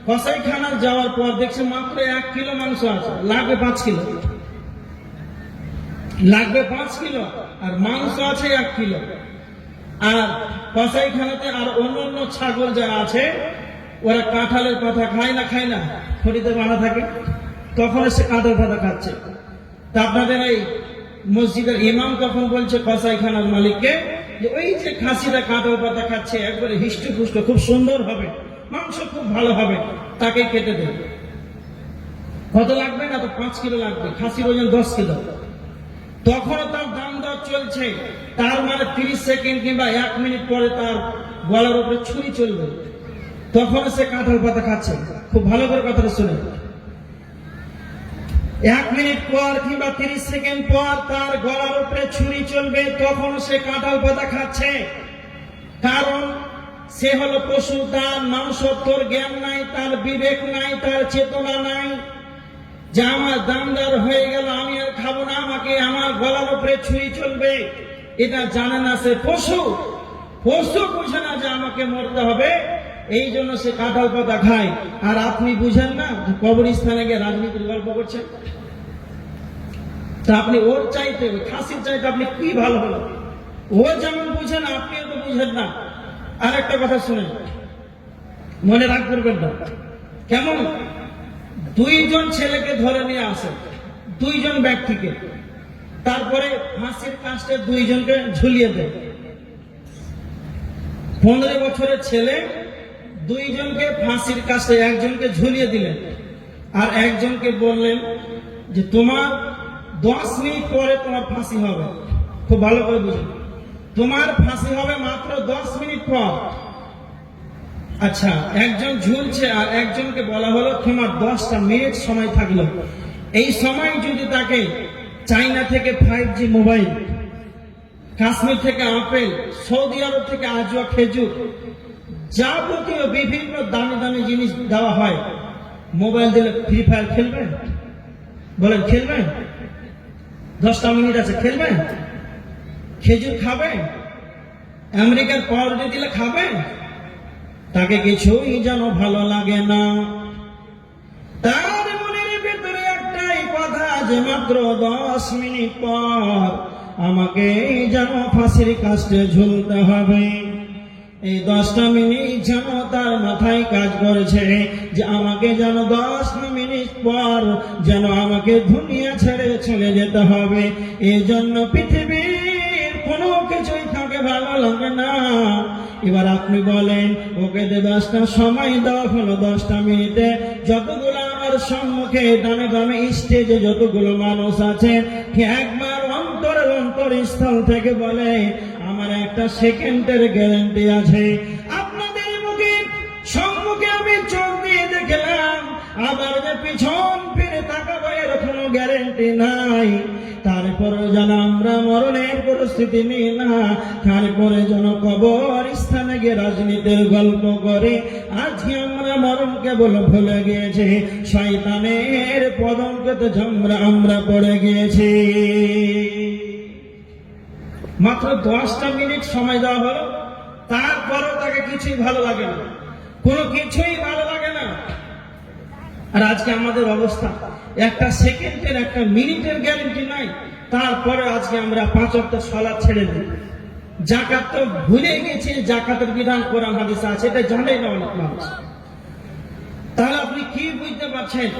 কসাইখানা যাওয়ার পর দেখছে মাত্র 1 কিলো মাংস আছে, লাগবে 5 কিলো, লাগবে 5 কিলো, আর মাংস আছে 1 কিলো। আর কসাইখানাতে আর অন্য ছাগল যারা আছে ওরা কাঁঠালের পাতা খায় না, খায় না, খড়িতে বাঁধা থাকে, তখন সে কাঁঠাল পাতা খাচ্ছে। তা আপনাদের এই মসজিদের ইমাম তখন বলছে কসাইখানার মালিককে যে ওই যে খাসিটা কাঁঠাল পাতা খাচ্ছে, একবারে হিষ্টপুষ্ট, খুব সুন্দর হবে, মাংস খুব ভালো হবে, তাকে কেটে দেবে। কত লাগবে? না তো 5 কিলো লাগবে, খাসির ওজন 10 কিলো। তখনও তার দাম দর চলছে, তার মানে 30 সেকেন্ড কিংবা 1 মিনিট পরে তার গলার উপরে ছুরি চলবে, তখন সে কাঁঠাল পাতা খাচ্ছে। খুব ভালো করে কথাটা শুনে, 1 মিনিট পর কিংবা 30 সেকেন্ড পর তার গলার উপরে ছুরি চলবে, তখন সে কাঁঠাল পাতা খাচ্ছে। কারণ সে হলো পশু, তার মানসত্বর জ্ঞান নাই, তার বিবেক নাই, তার চেতনা নাই যে আমার দামদার হয়ে গেল, আমি আর খাবো না, আমাকে আমার গলার উপরে ছুরি চলবে। এটা জানে না, সে পশু। পশু বুঝে না যে আমাকে মরতে হবে, এই জন্য সে কাঁঠাল পাতা খায়। আর আপনি বুঝেন না, কবরস্থানে গিয়ে রাজনীতির গল্প করছেন। তা আপনি ওর চাইতে, ওই খাসির চাইতে আপনি কি ভালো হলো? ও যেমন বুঝেন আপনিও তো বুঝেন না। আর একটা কথা শুনেন, মনে রাখ করবেন না। কেমন? 2 জন ছেলেকে ধরে নিয়ে আসে, 2 জন ব্যক্তিকে, তারপরে ফাঁসির কাস্টে 2 জনকে ঝুলিয়ে দেয়। 15 বছরের ছেলে 2 জনকে ফাঁসির কাস্টে, একজনকে ঝুলিয়ে দিলেন আর একজনকে বললেন যে তোমার 10 মিনিট পরে তোমার ফাঁসি হবে। খুব ভালো করে বুঝুন, তোমার ফাঁসি হবে মাত্র 10 মিনিট পর। আচ্ছা, একজন ঝুলছে আর একজনকে বলা হলো তোমার 10টা মিনিট সময় থাকলো। এই সময় যদি তাকে চাইনা থেকে 5G মোবাইল, কাশ্মীর থেকে আপেল, সৌদি আরব থেকে আজওয়া খেজুর, যাবতীয় বিভিন্ন দামি দামি জিনিস দেওয়া হয়, মোবাইল দিলে ফ্রি ফায়ার খেলবেন? বলেন খেলবেন? 10টা মিনিট আছে, খেলবেন? খেজুর খাবেন? আমেরিকার পাউরুটি দিলে খাবেন? তাকে কিছুই যেন ভালো লাগে না। তার মনের ভিতরে একটাই কথা যে মাত্র 10 মিনিট পর আমাকে যেন ফাঁসির কাস্টে ঝুলতে হবে। এই 10টা মিনিট যেন তার মাথায় কাজ করেছে যে আমাকে যেন 10 মিনিট পর যেন আমাকে দুনিয়া ছেড়ে চলে যেতে হবে। এই জন্য পৃথিবীর কোনো কিছুই তাকে ভালো লাগে না। এবার আপনি বলেন, ওকে 10টা সময় দেওয়া হলো, 10টা মিনিটে যতগুলো আমার সম্মুখে ডানে বামে স্টেজে যতগুলো মানুষ আছে, একবার অন্তরস্থল থেকে বলে আমার একটা সেকেন্ডের গ্যারান্টি আছে। আপনাদের মুখে সম্মুখে আমি চোখ দিয়ে দেখলাম, আবার যে পিছন ফিরে তাকাবো এর কোনো গ্যারান্টি নাই। তারপরে যেন আমরা মরণের পরিস্থিতি নিই না, তারপরে যেন কবর স্থানে গিয়ে রাজনীতির গল্প করে। আজকে আমরা মরণ কেবল ভুলে গিয়েছি, শয়তানের পদঙ্কতে আমরা পড়ে গিয়েছি। মাত্র 10টা মিনিট সময় দেওয়া হলো, তারপরেও তাকে কিছুই ভালো লাগে না, কোনো কিছুই ভালো লাগে না। আর আজকে আমাদের অবস্থা, একটা সেকেন্ডের, একটা মিনিটের গ্যারান্টি নাই। তারপরে আজকে আমরা 5 ওয়াক্ত সালাত ছেড়ে দিই। যাকাত তো ভুলে গেছি, জাকাতের বিধান কোরআন হাদিসে আছে, এটা জানেই না অনেক মানুষ। তাহলে আপনি কি বুঝতে পারছেন?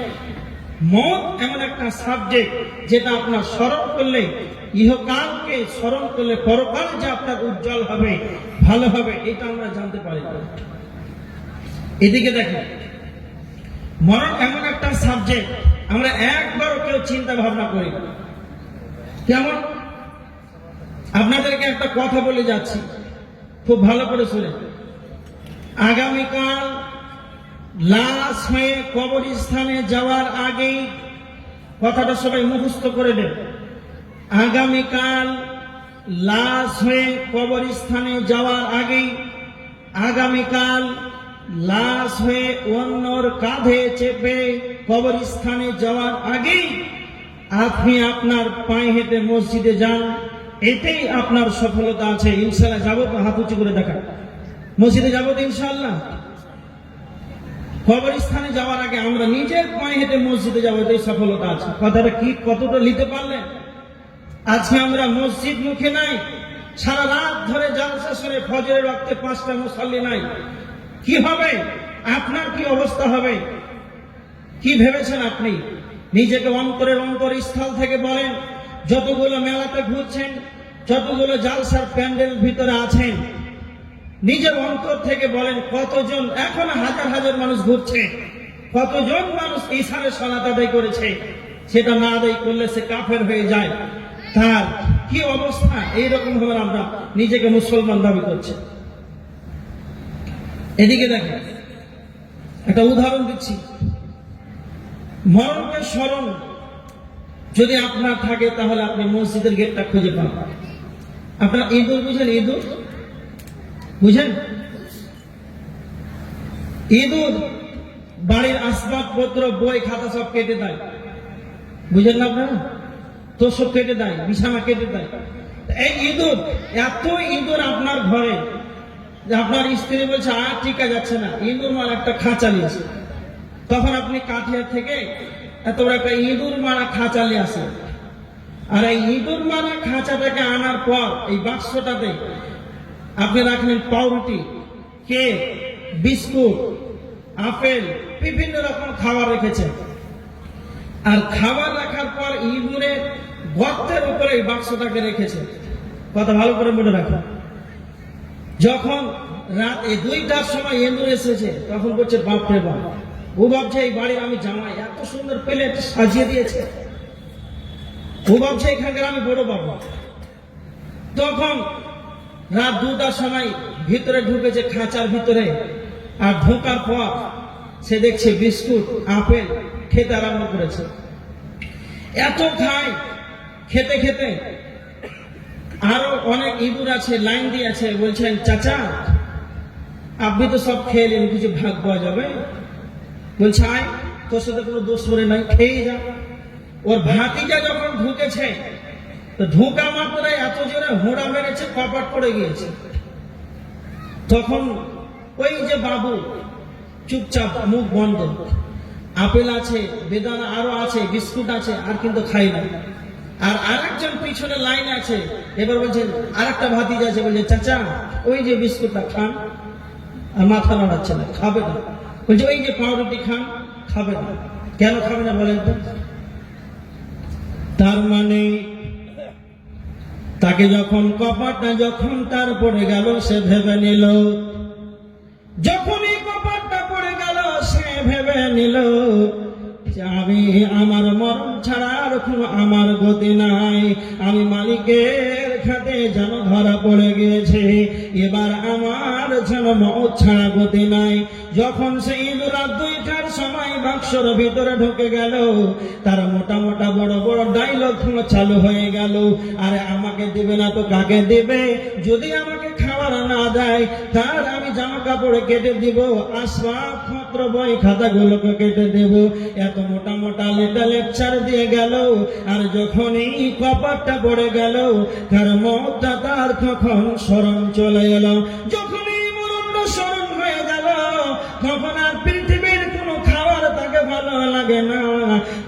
মত এমন একটা সাবজেক্ট যেটা আপনার স্মরণ করলে, ইহকালকে স্মরণ করলে পরকাল যে আপনার উজ্জ্বল হবে, ভালো হবে, এটা আমরা জানতে পারি। এদিকে দেখেন, মরণ এমন একটা সাবজেক্ট আমরা একবারও কেউ চিন্তা ভাবনা করি। কেমন? আপনাদেরকে একটা কথা বলে যাচ্ছি, খুব ভালো করে শুনে। আগামীকাল লাশ হয়ে কবরস্থানে যাওয়ার আগেই, কথাটা সবাই মুখস্থ করে দেন, আগামীকাল লাশ হয়ে কবরস্থানে যাওয়ার আগেই, আগামীকাল লাশ হয়ে অন্যর কাঁধে চেপে কবরস্থানে যাওয়ার আগেই আপনি আপনার পায়ে হেঁটে মসজিদে যান, এতেই আপনার সফলতা আছে। ইনশাআল্লাহ যাবো তো? হাত উঁচু করে দেখা। মসজিদে যাবো তো ইনশাআল্লাহ? কবরস্থানে যাওয়ার আগে আমরা নিজের পায়ে হেঁটে মসজিদে যাবো, এতেই সফলতা আছে। কথাটা কি কতটা নিতে পারলেন? আজকে আমরা মসজিদ মুখে নাই, সারা রাত ধরে জালসা শুনে ফজরের ওয়াক্তে 5টা মুসাল্লি নাই। কি হবে? আপনার কি অবস্থা হবে? কি ভেবেছেন আপনি? নিজেকে অন্তরস্থল থেকে বলেন, যতগুলো মেলাতে ঘুরছেন, যতগুলো জালসার প্যান্ডেল ভিতরে আছেন, নিজের অন্তর থেকে বলেন কতজন, এখন হাজার হাজার মানুষ ঘুরছে, কতজন মানুষ ঈশানের সালাত আদায় করেছে, সেটা না আদায় করলে সে কাফের হয়ে যায়। তার কি অবস্থা? এইরকম ভাবে আমরা নিজেকে মুসলমান দাবি করছি। এদিকে দেখেন, একটা উদাহরণ দিচ্ছি। মরণকে স্মরণ যদি আপনার থাকে তাহলে আপনি মসজিদের গেটটা খুঁজে পাবেন। আপনার ইঁদুর বুঝেন? ইঁদুর বুঝেন? ইঁদুর বাড়ির আসবাবপত্র, বই খাতা সব কেটে দেয়, বুঝেন না আপনারা? তো সব কেটে দেয়, বিছানা কেটে দেয়। এই ইঁদুর, এত ইঁদুর আপনার ঘরে যে আপনার স্ত্রী বলছে আর টিকা যাচ্ছে না, ইঁদুর মারা একটা খাঁচা নিয়েছে। তখন আপনি কাঠিয়া থেকে এত বড় একটা ইঁদুর মারা খাঁচা নিয়ে আসেন। আর এই ইঁদুর মারা খাঁচাটাকে আনার পর এই বাক্সটাতে আপনি রাখলেন পাউরুটি, কেক, বিস্কুট, আপেল, বিভিন্ন রকম খাবার রেখেছেন। আর খাবার রাখার পর ইঁদুরের গর্তের উপরে এই বাক্সটাকে রেখেছে। কথা ভালো করে মনে রাখুন। যখন রাত 2টার সময় ইঁদুর এসেছে, তখন বলছে বাপরে বাপ, ও ভাবছে এই বাড়ির আমি জামাই, এত সুন্দর প্লেট সাজিয়ে দিয়েছে, ও ভাবছে এখানকার আমি বড় বাবা। তখন রাত 2টার সময় ভিতরে ঢুকেছে, খাঁচার ভিতরে। আর ঢোকার পর সে দেখছে বিস্কুট, আপেল খেতে আরম্ভ করেছে। এত খায়, খেতে খেতে আরো অনেক ইঁদুর আছে, লাইন দিয়ে আছে, বলছেন চাচা আপনি তো সব খেয়ে নেন, কিছু ভাগ পাওয়া যাবে? বলছে আয়, তোর সাথে কোনো দোষ করে নাই, খেয়ে যা। ওর ভাতিটা যখন ঢুকেছে, তো ঢোকা মাত্র এত জোরে হোঁড়া মেরেছে, কপাট পড়ে গিয়েছে। তখন ওই যে বাবু চুপচাপ, মুখ বন্ধ, আপেল আছে, বেদানা আরো আছে, বিস্কুট আছে, আর কিন্তু খাই না। আর আরেকজন পিছনে লাইন আছে, এবার বলছেন আরেকটা ভাতিজা আছে, বলছে চাচা ওই যে বিস্কুটটা খান। আর মাথা নাড়াচ্ছে না, খাবে না। বলছে ওই যে পাউরুটি খান, খাবে না। কেন খাবে না বলেন তো? তার মানে তাকে যখন কপাটটা যখন তার পড়ে গেল, সে ভেবে নিল, যখনই কপাটটা পড়ে গেল সে ভেবে নিল যে আমি আমার মরণ ছাড়া আর কোনো আমার গতি নাই, আমি মালিকের খাতে যেন ধরা পড়ে গিয়েছে, এবার আমার যেন মওত ছাড়া গতি নাই। যখন সেই রাত 2টার সময় বাক্সর ভিতরে ঢুকে গেল, তার মোটা মোটা বড় বড় ডায়লগ চালু হয়ে গেল, আরে আমাকে দিবে না তো কাকে দিবে? যদি আমাকে খাবার না দেয়, তার আমি জামা কাপড় কেটে দিব, আসবাবপত্র বই খাতাগুলোকে কেটে দেব। এত মোটা মোটা লেকচার দিয়ে গেল। আর যখন এই কপাটটা পড়ে গেল, তার মতটা তার তখন স্মরণ চলে এলো। যখন এই মরণটা স্মরণ হয়ে গেল, তখন আর পৃথিবীর কোনো খাবার তাকে ভালো লাগে না।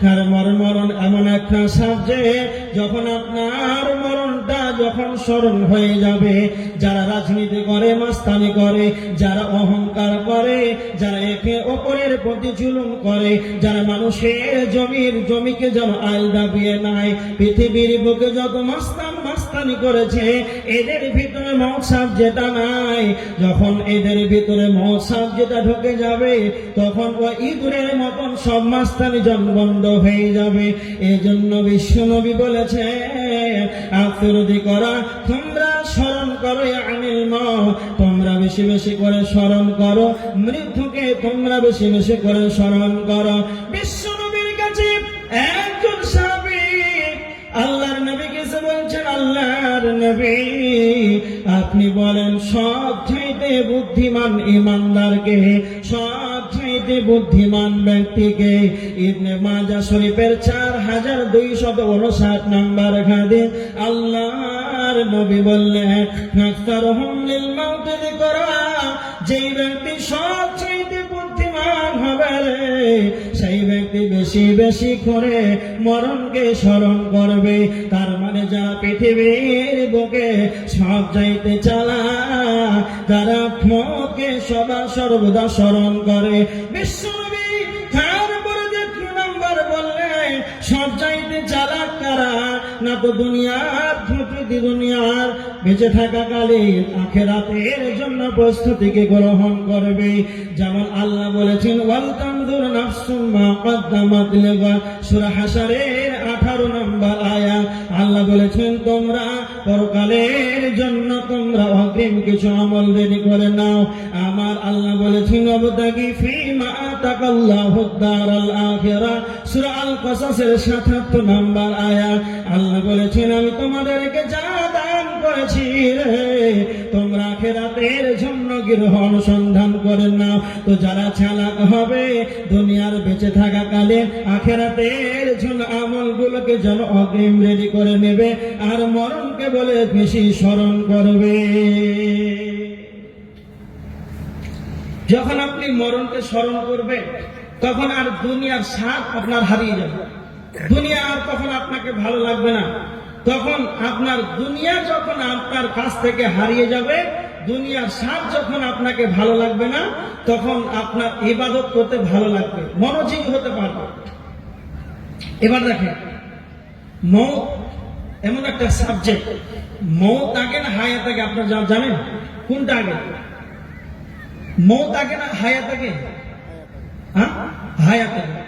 তার মরণ এমন একটা সাবজেক্ট, যখন আপনার মরণটা যখন স্মরণ হয়ে যাবে, যারা রাজনীতি করে, মাস্তানি করে, যারা অহংকার করে, যারা একে অপরের প্রতি জুলুম করে, যারা মানুষের জমিকে যেন আইল দাবিয়ে নাই, পৃথিবীর বুকে যত মাস্তানি করেছে, এদের ভিতরে মওত সাবজেক্টটা নাই। যখন এদের ভিতরে মওত সাবজেক্টটা ঢুকে যাবে, তখন ওই ইঁদুরের মতন সব মাস্তানি বন্ধ হয়ে যাবে। এই জন্য বিশ্বনবী বলেছে, আফরদি করা, তোমরা স্মরণ করো আনিল মওত, তোমরা বেশি বেশি করে স্মরণ করো মৃত্যুকে, তোমরা বেশি বেশি করে স্মরণ করো। বিশ্বনবীর কাছে একজন সাহাবী আল্লাহর নবীকে এসে বলছেন, আল্লাহর নবী আপনি বলেন সব চাইতে বুদ্ধিমান ইমানদারকে, সব চাইতে বুদ্ধিমান ব্যক্তিকে? ইবনে মাজাহ শরীফের 4259 নম্বর হাদিস। আল্লাহর নবী বললেন, আকসারুহুম লিল মাউত যিকরা, যেই ব্যক্তি সব চাইতে বুদ্ধিমান হবে সেই ব্যক্তি বেশি বেশি করে মরণকে স্মরণ করবে। তার মানে যারা পৃথিবীর বুকে সব চাইতে চালা, তারা মওতকে সদা সর্বদা স্মরণ করে। বিশ্বনবী তারপরে যে 2 নম্বর বললেন, সব চাইতে চালাক কারা? না তো দুনিয়ার বেঁচে থাকাকালে আখিরাতের জন্য প্রস্তুতিকে গ্রহণ করবে। যেমন আল্লাহ বলেছেন, ওয়াল তানজুর নাফসুম মা কদ্দামাত লিগাদ, সূরা হাশরের 18 নম্বর আয়াত। আল্লাহ বলেছেন তোমরা পরকালের জন্য তোমরা অগ্রিম কিছু আমল রেডি করে নাও। আমার আল্লাহ বলেছেন ওয়াবতাগি ফীমা আতাকাল্লাহু দারাল আখিরা, সূরা আল কসাসের ৭৭ নম্বর আয়াত। আল্লাহ বলেছেন আমি তোমাদেরকে যা দান করেছি রে, তোমরা আখিরাতের জন্য গৃহ অনুসন্ধান করে নাও। তো যারা চালাক হবে দুনিয়ার বেঁচে থাকাকালে আখিরাতের জন্য আমলগুলোকে যেন অগ্রিম রেডি করে নেবে, আর মরণকে বলে বেশি স্মরণ করবে। যখন আপনি মরণকে স্মরণ করবেন তখন আর দুনিয়ার স্বাদ আপনার হারিয়ে যাবে, দুনিয়া আর তখন আপনাকে ভালো লাগবে না। তখন আপনার দুনিয়া যখন আপনার কাছ থেকে হারিয়ে যাবে, দুনিয়ার স্বাদ যখন আপনাকে ভালো লাগবে না, তখন আপনার ইবাদত করতে ভালো লাগবে, মনোযোগী হতে পারবে। এবার দেখেন, মৌত এমন একটা সাবজেক্ট, মৌত আগে না হায়াত আগে? আপনারা জানেন কোনটা আগে? মৌত আগে না হায়াত আগে? হ্যাঁ, হায়াত আগে।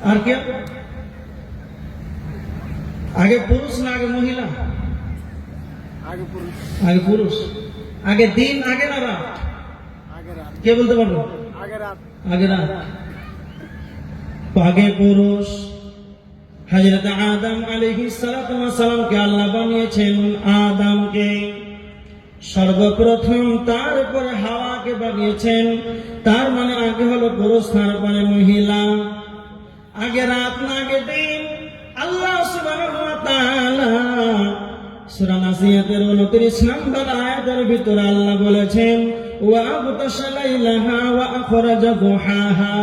আর কে আগে, পুরুষ না আগে মহিলা? আগে পুরুষ। আগে দিন আগে না রাত? কে বলতে পারবে? আগে রাত। আগে পুরুষ। হযরত আদম আলাইহিস সালাতু ওয়াস সালামকে আল্লাহ বানিয়েছেন আদমকে সর্বপ্রথম, তারপরে হাওয়াকে বানিয়েছেন। তার মানে আগে হলো পুরুষ, তারপরে মহিলা। আগে রাত না আগে দিন? আল্লাহ সুবহানাহু ওয়া তাআলা সূরা নাসিয়াতের 29 নম্বর আয়াতের ভিতরে আল্লাহ বলেছেন ওয়া আবতাশা লাইলাহা ওয়া আখরাজা দুহাহা,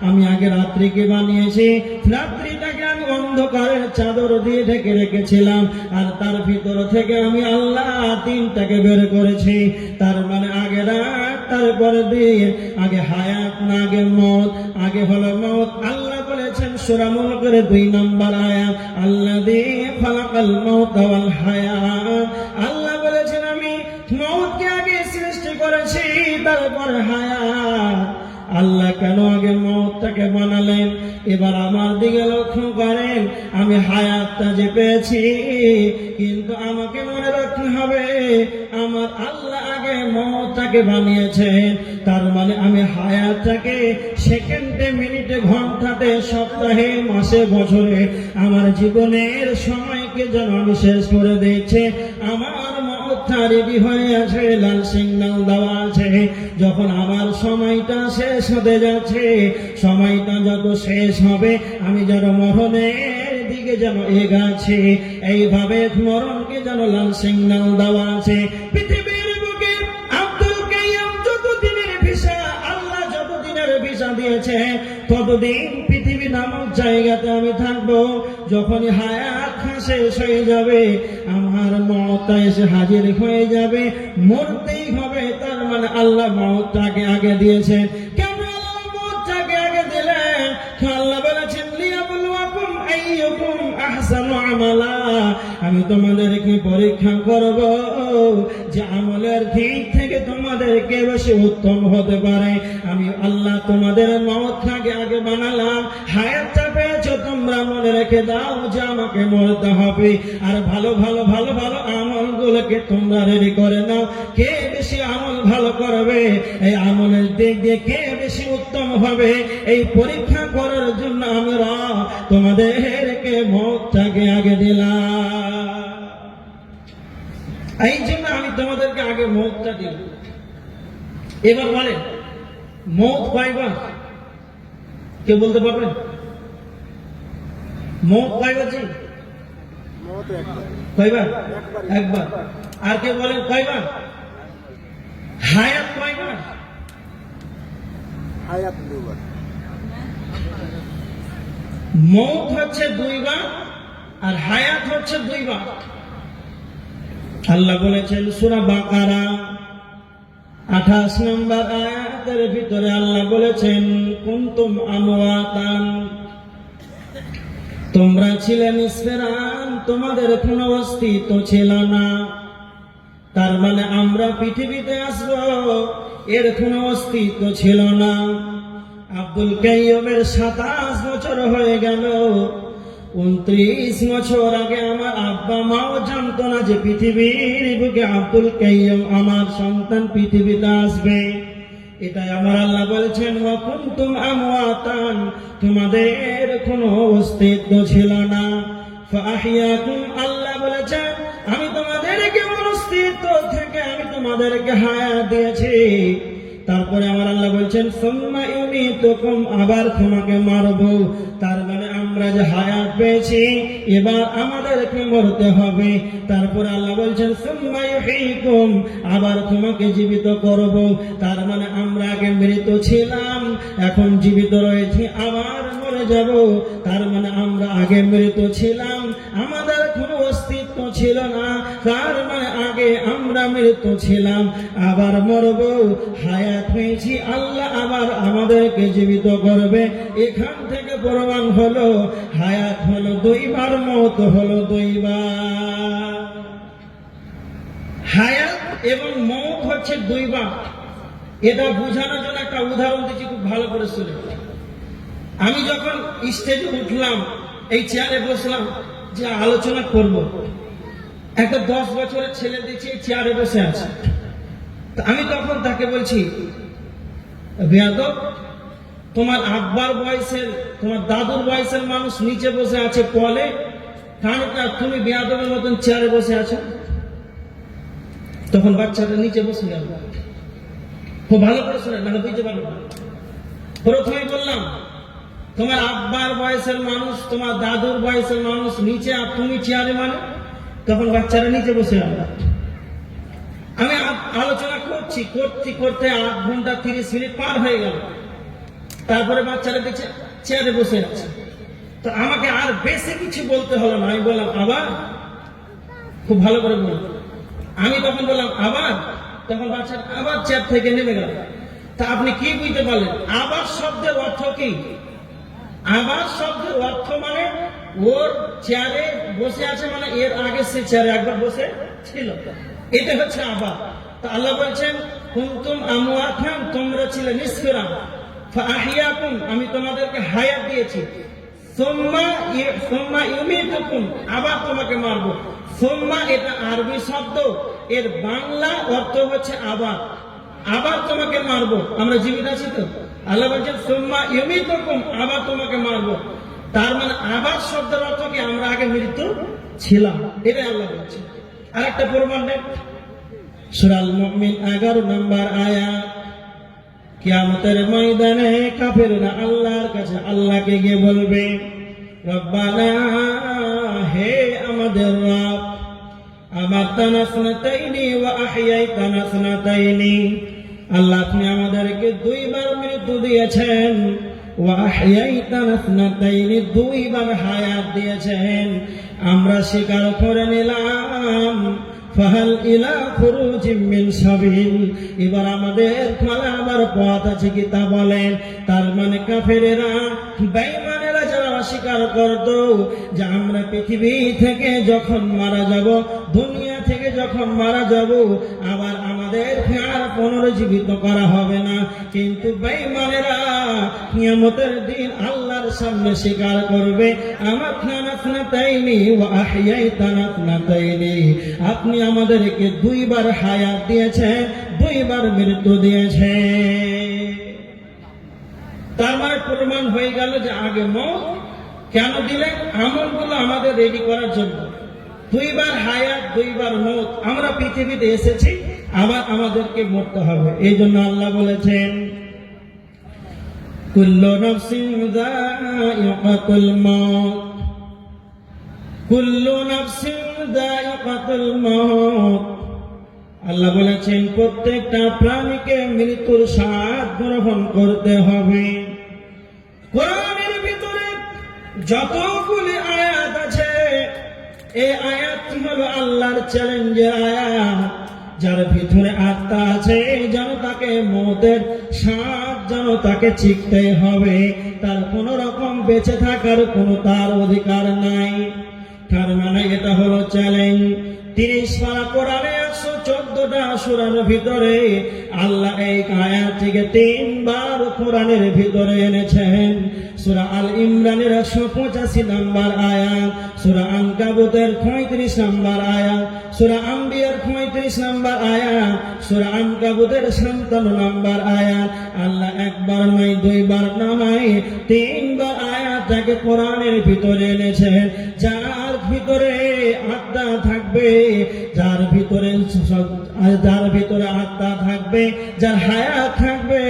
আমি আগে রাত্রিকে বানিয়েছি, রাত্রিটাকে আমি অন্ধকারের চাদর দিয়ে ঢেকে রেখেছিলাম, আর তার ভিতর থেকে আমি আল্লাহ দিনটাকে বের করেছি। তার মানে আগে রাত তারপরে দিন, আগে হায়াত না আগে মওত? আগে হলো মওত। আল্লাহ বলেছেন সূরা মুলকের 2 নম্বর আয়াত, আল্লাযী খালাকাল মাউতা ওয়াল হায়াত, আল্লাহ বলেছেন আমি মওতকে আগে সৃষ্টি করেছি, তারপর হায়াত। আল্লাহ কেন আগে মওতটাকে বানালেন? এবার আমার দিকে লক্ষ্য করেন, আমি হায়াতটা যে পেয়েছি, কিন্তু আমাকে মনে রাখতে হবে আমার আল্লাহ আগে মওতটাকে বানিয়েছেন। তার মানে আমি হায়াতটাকে সেকেন্ডে, মিনিটে, ঘন্টাতে, সপ্তাহে, মাসে, বছরে, আমার জীবনের সময়কে যেন আমি শেষ করে দিয়েছি। আমার মওতটা রেডি হয়ে আছে, লাল সিগন্যাল দেওয়া আছে। যখন আমার সময়টা শেষ হতে যাচ্ছে, সময়টা যত শেষ হবে আমি যেন মরণের দিকে যেন এগাচ্ছি, এইভাবে মরণকে যেন লাল সিগন্যাল দেওয়া আছে। পৃথিবীর বুকে আব্দুল কাইয়্যুম যতদিনের ভিসা, আল্লাহ যতদিনের ভিসা দিয়েছে, ততদিন পৃথিবী নামক জায়গাতে আমি থাকবো। যখনই হায়াত শেষ হয়ে যাবে, আমার মওতটা এসে হাজির হয়ে যাবে, মরতেই হবে। তার মানে আল্লাহ মওতটাকে আগে দিয়েছেন। কেন আল্লাহ মওতটাকে আগে দিলেন? আল্লাহ বলেছেন লিয়াবলুয়াকুম আইয়ুকুম আহসানু আমালা, আমি তোমাদেরকে পরীক্ষা করব যে আমলের দিক থেকে তোমাদেরকে বেশি উত্তম হতে পারে। আমি আল্লাহ তোমাদের মওতটাকে আগে বানালাম, হায়াতটা পেয়েছো, তোমরা মনে রেখে দাও যে আমাকে মরতে হবে, আর ভালো ভালো ভালো ভালো আমলগুলোকে তোমরা রেডি করে নাও। কে বেশি আমল ভালো করবে, এই আমলের দিক দিয়ে কে বেশি উত্তম হবে, এই পরীক্ষা করার জন্য আমরা তোমাদেরকে মওতটাকে আগে দিলাম। এই জন্য আমি তোমাদেরকে আগে মওতটা দিলাম। এবার বলেন মওত কয়বার? কে বলতে পারবেন? মওত কয়বার? জি, কয়বার? একবার। আর কে বলেন কয়বার? হায়াত কয়বার? হায়াত 2 বার। মওত হচ্ছে 2 বার আর হায়াত হচ্ছে 2 বার। আল্লাহ বলেছেন সূরা বাকারা 28 নম্বর আয়াতের ভিতরে আল্লাহ বলেছেন কুনতুম আমওয়াতান, তোমরা ছিলে নিস্তেরান, তোমাদের কোনো অস্তিত্ব ছিল না। তার মানে আমরা পৃথিবীতে আসব, এর কোনো অস্তিত্ব ছিল না। আব্দুল কাইয়্যুমের 27 বছর হয়ে গেল, 29 বছর আগে আমার আব্বা মাও জানতো না যে পৃথিবীর বুকে আব্দুল কাইয়ুম আমার সন্তান পৃথিবীতে আসবে। এটাই আমার আল্লাহ বলেছেন, ওয়া কুনতুম আমওয়াতান, তোমাদের কোনো অস্তিত্ব ছিল না। ফাআহইয়াকুম, আল্লাহ বলেছেন আমি তোমাদেরকে অস্তিত্ব থেকে আমি তোমাদেরকে হায়াত দিয়েছি। তারপরে আমার আল্লাহ বলছেন সুম্মা ইউমিতুকুম, আবার তোমাকে মারবো। তার মানে আমরা যে হায়াত পেয়েছি এবার আমাদেরকে মরতে হবে। তারপরে আল্লাহ বলছেন সুম্মা ইউহয়িকুম, আবার তোমাকে জীবিত করব। তার মানে আমরা আগে মৃত ছিলাম, এখন জীবিত রয়েছি, আবার মরে যাব। তার মানে আমরা আগে মৃত ছিলাম, আমাদের কোনো অস্তিত্ব ছিল না। তার মানে আগে আমরা মৃত ছিলাম, আবার মরব, হায়াত পেয়েছি, আল্লাহ আবার আমাদেরকে জীবিত করবে। এখান থেকে প্রমাণ হলো হায়াত হলো দুইবার, মওত হলো দুইবার। হায়াত এবং মওত হচ্ছে দুইবার। এটা বোঝানোর জন্য একটা উদাহরণ দিচ্ছি, খুব ভালো করে শুনে। আমি যখন স্টেজে উঠলাম, এই চেয়ারে বসলাম যে আলোচনা করব, একটা 10 বছরের ছেলে দেখছি এই চেয়ারে বসে আছে। আমি তখন তাকে বলছি, বেয়াদব, তোমার আব্বার বয়সের, তোমার দাদুর বয়সের মানুষ নিচে বসে আছে কলে, তুমি বেয়াদবের মতন চেয়ারে বসে আছো। তখন বাচ্চাটা নিচে বসে গেল। খুব ভালো করে শুনে, মানে বুঝতে পারলো না। প্রথমে বললাম তোমার আব্বার বয়সের মানুষ, তোমার দাদুর বয়সের মানুষ নিচে, আর তুমি চেয়ারে, মানে তখন বাচ্চারা নিচে বসে গেল। আমি আলোচনা করছি, করতে করতে 8 ঘন্টা 30 মিনিট পার হয়ে গেল। তারপরে বাচ্চারা দেখছে চেয়ারে বসে আছে। তো আমাকে আর বেশি কিছু বলতে হলো না। আমি বললাম আবার, খুব ভালো করে বললাম। আমি তখন বললাম আবার, তখন বাচ্চারা আবার চেয়ার থেকে নেমে গেল। তা আপনি কি বুঝতে পারলেন আবার শব্দের অর্থ কি? আবার শব্দের অর্থ মানে ওর চেয়ারে বসে আছে, মানে এর আগে সে চেয়ারে একবার বসে ছিল, এটা হচ্ছে আবার। তো আল্লাহ বলছেন কুনতুম আমওয়াতান, তোমরা ছিলে নিষ্ফেরা, ফাআহইয়াকুম, আমি তোমাদেরকে হায়াত দিয়েছি। সুম্মা ইউমিতুকুম, আবার তোমাকে মারবো। সুম্মা এটা আরবি শব্দ, এর বাংলা অর্থ হচ্ছে আবার, আবার তোমাকে মারবো। আমরা জীবিত আছি তো? আল্লাহ বলছেন সুম্মা ইউমিতুকুম, আবার তোমাকে মারবো। তার মানে আবার শব্দের অর্থ কি? আমরা আগে মৃত্যু ছিলাম, এটাই আল্লাহ বলছে। আর একটা প্রমাণ দেখ, সূরা আল মুমিন 11 নম্বর আয়াত। কিয়ামতের ময়দানে কাফেররা আল্লাহর কাছে আল্লাহকে গিয়ে বলবে, রব্বানা, হে আমাদের রব, আমাতানা সুনাতাইনি ওয়া আহইয়াইতানা সুনাতাইনি, আল্লাহ আপনি আমাদেরকে 2 বার মৃত্যু দিয়েছেন, ওয়া আহইয়াইতানা সুনাতাইনি, 2 বার হায়াত দিয়েছেন, আমরা স্বীকার করে নিলাম। ফাহাল ইলা খুরুজিম মিন সাবিল, এবার আমাদের পালাবার পথ আছে কি তা বলেন। তার মানে কাফেরেরা, বেঈমানেরা যারা অস্বীকার করত যে আমরা পৃথিবী থেকে যখন মারা যাব, দুনিয়া থেকে যখন মারা যাব, আবার আমাদের আর পুনরুজ্জীবিত করা হবে না, কিন্তু বেঈমানেরা কিয়ামতের দিন আল্লাহর সামনে স্বীকার করবে, আমাতানা সুনাতাইনি ওয়া আহইয়াইতানা সুনাতাইনি, আপনি আমাদেরকে 2 বার হায়াত দিয়েছে, 2 বার মৃত্যু দিয়েছে। তার মানে প্রমাণ হয়ে গেল যে আগে মওত কেন দিলেন? আমলগুলো আমাদের রেডি করার জন্য। 2 বার হায়াত, 2 বার মওত। আমরা পৃথিবীতে এসেছি, আবার আমাদেরকে মরতে হবে। এই জন্য আল্লাহ বলেছেন কুল্লু নাফসিন যায়িকাতুল মাউত, কুল্লু নাফসিন যায়িকাতুল মাউত। আল্লাহ বলেছেন প্রত্যেকটা প্রাণীকে মৃত্যুর স্বাদ গ্রহণ করতে হবে। কোরআনের ভিতরে যতগুলি আয়াত আছে, এই আয়াতটি হলো আল্লাহর চ্যালেঞ্জের আয়াত। যার ভিতরে আত্মা আছে যেন তাকে মওতের স্বাদ যেন তাকে চিখতে হবে, তার কোনো রকম বেঁচে থাকার কোনো তার অধিকার নাই। তার মানে এটা হলো চ্যালেঞ্জ। 30 পারা কোরআনে 14টা সূরার ভিতরে আল্লাহ এই আয়াতটিকে 3 বার কোরআনের ভিতরে এনেছেন। সূরা আল ইমরানের 185 নম্বর আয়াত, সূরা আনকাবুতের 35 নম্বর আয়াত, সূরা আম্বিয়ার 35 নম্বর আয়াত, সূরা আনকাবুতের 57 নম্বর আয়াত। আল্লাহ একবার নয়, দুইবার নয়, 3 বার আয়াতটাকে কোরআনের ভিতরে এনেছেন। যার ভিতরে আত্মা থাকবে, যার ভিতরে আত্মা থাকবে, যার হায়াত থাকবে,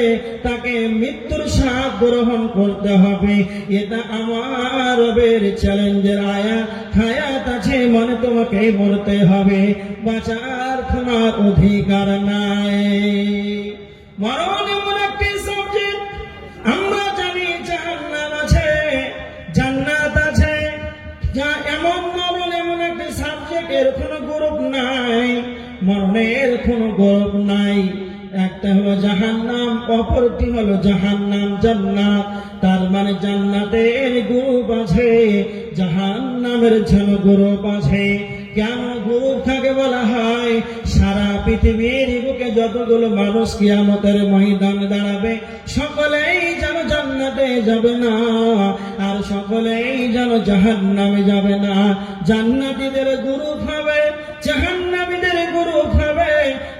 তাকে মৃত্যুর স্বাদ গ্রহণ করতে হবে। এটা আমার রবের চ্যালেঞ্জের আয়াত। হায়াত আছে মানে তোমাকে মরতে হবে, বাঁচার তোমার অধিকার নাই। মরণ এমন একটি সাবজেক্ট, আমরা জানি জাহান্নাম আছে, জান্নাত আছে, যা এমন মরণ এমন একটি সাবজেক্ট, এর কোনো গ্রুপ নাই, মরণের কোনো গ্রুপ নাই। একটা হলো জাহান্নাম, অপরটি হলো জাহান্নাম জান্নাত। তার মানে জান্নাতের গ্রুপ আছে, জাহান্নামের যেন গ্রুপ আছে। কেন গ্রুপ থাকে বলা হয়? সারা পৃথিবীর বুকে যতগুলো মানুষ কিয়ামতের ময়দানে দাঁড়াবে, সকলেই যেন জান্নাতে যাবে না, আর সকলেই যেন জাহান্নামে যাবে না। জান্নাতীদের গ্রুপ হবে, জাহান্নামীদের গ্রুপ হবে,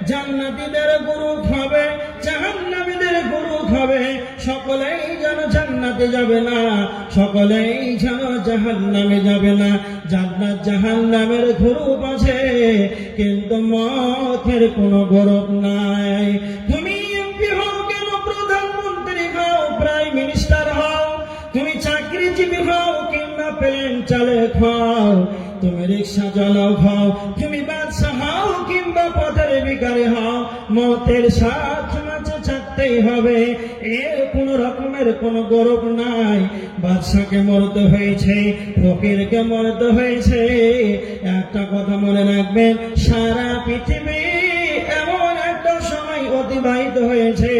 জান্নাতীদের গ্রুপ হবে, জাহান্নামীদের গ্রুপ হবে। সকলেই যেন জান্নাতে যাবে না, সকলেই যেন জাহান্নামে যাবে না। জান্নাত জাহান্নামের গ্রুপ আছে, কিন্তু মতের কোনো গ্রুপ নাই। তুমি এমপি হও কেন, প্রধানমন্ত্রী হও, প্রাইম মিনিস্টার হও, তুমি চাকরিজীবী হও কিংবা প্লেন চালক হও, তুমি রিক্সা চালক হও, তুমি বাদশা হও কিংবা পথের ভিখারি হও, মতের সাথে চাকতেই হবে। এর কোন রকমের কোন গৌরব নাই। বাদশাকে মরতে হয়েছে, ফকিরকে মরতে হয়েছে। একটা কথা মনে রাখবেন, সারা পৃথিবী এমন একটা সময় অতিবাহিত হয়েছে,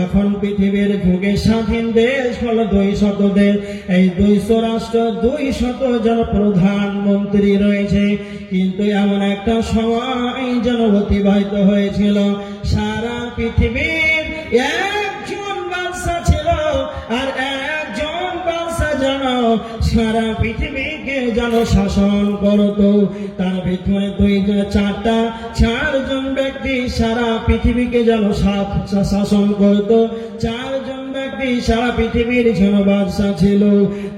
এখন পৃথিবীর ভোগে স্বাধীন দেশ হলো 200 দেশ। এই 200 রাষ্ট্র, 200 জন প্রধানমন্ত্রী রয়েছে, কিন্তু এমন একটা সময় যেন অতিবাহিত হয়েছিল, সারা পৃথিবীর একজন বাদশা ছিল, আর একজন বাদশা যেন সারা পৃথিবীকে যেন শাসন করত। তার ভিতরে 4জন ব্যক্তি সারা পৃথিবীকে যেন শাসন করত। 4জন ব্যক্তি সারা পৃথিবীর যেন বাদশা ছিল।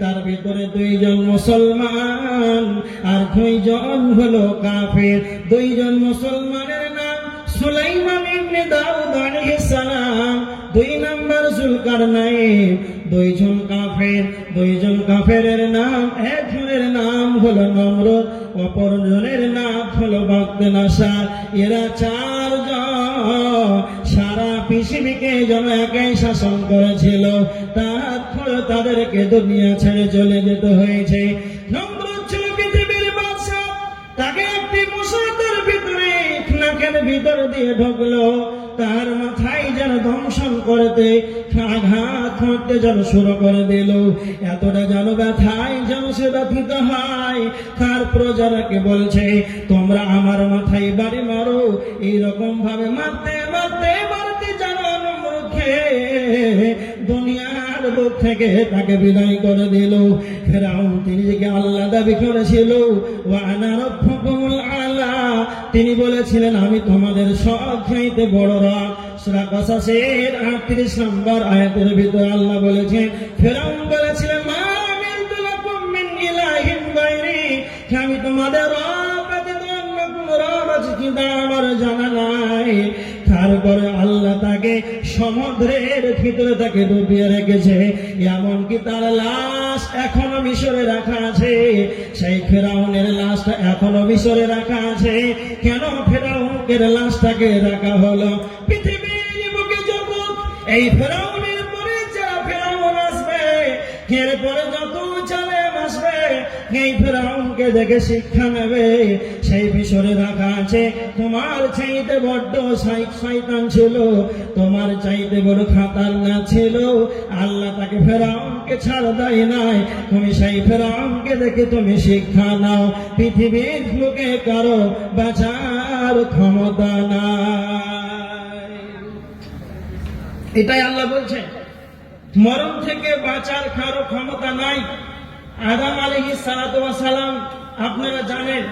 তার ভিতরে 2জন মুসলমান আর 2জন হলো কাফের। 2জন মুসলমানের নাম সুলাইমান ইবনে দাউদ আলাইহিস সালাম, 2 নম্বর জুলকারনাইন। 2জন কাফেরের নাম, একজনের নাম হলো নমরুদ, অপরজনের নাম হলো বাগদানাসার। এরা 4 জন সারা পৃথিবীকে যেন একাই শাসন করেছিল। তারপরে তাদেরকে দুনিয়া ছেড়ে চলে যেতে হয়েছে। নমরুদ ছিল পৃথিবীর বাদশা, তাকে একটি মুসাদের ভিতরে নাকের ভিতর দিয়ে ঢুকলো, তার মাথায় যেন দংশন করতে আঘাত করতে যেন শুরু করে দিল। এতটা যেন ব্যথায় যেন সে ব্যথিত হয়, তার প্রজারাকে বলছে, তোমরা আমার মাথায় বাড়ি মারো। এইরকম ভাবে মারতে মারতে মারতে যেন নমরুদকে দুনিয়ার বুক থেকে তাকে বিদায় করে দিল। ফেরাউন তিনি যে আল্লাহ দাবি করেছিল, ওয়া আনা রাব্বুকুমুল আলা, তিনি বলেছিলেন আমি তোমাদের সবচাইতে বড় রব। সূরা কাসাসের 38 নম্বর আয়াতের ভিতরে আল্লাহ বলেছেন, ফেরাউন বলেছিলেন মা আমিনতু লাকুম মিন ইলাহিন গায়রি, আমি তোমাদের রব, অন্য কোনো রব আছে কিনা আমার জানা নাই। তারপরে আল্লাহ তাকে সমুদ্রের ভিতরে তাকে ডুবিয়ে রেখেছে, এমনকি তার লাশ এখনো মিশরে রাখা আছে। সেই ফেরাউনের লাশটা এখনো মিশরে রাখা আছে। কেন ফেরাউনের লাশটাকে রাখা হলো? পৃথিবীর বুকে যখন এই ফেরাউনের পরে যারা ফেরাউন আসবে, এরপরে যত চলে আসবে, এই ফেরাউনকে দেখে শিক্ষা নেবে। সেই মিশরে রাখা আছে। তোমার চাইতে বড্ড শয়তান ছিল, তোমার চাইতে বড় খাতারনাক ছিল, আল্লাহ তাকে ফেরাউনকে ছাড় দেয় নাই। তুমি সেই ফেরাউনকে দেখে তুমি শিক্ষা নাও। পৃথিবীর লোকে কারো বাঁচার বাঁচার ক্ষমতা নাই। এটাই আল্লাহ বলছেন, মরণ থেকে বাঁচার কারো ক্ষমতা নাই। আদম আলাইহিস সালাতু ওয়াস সালাম আপনারা জানেন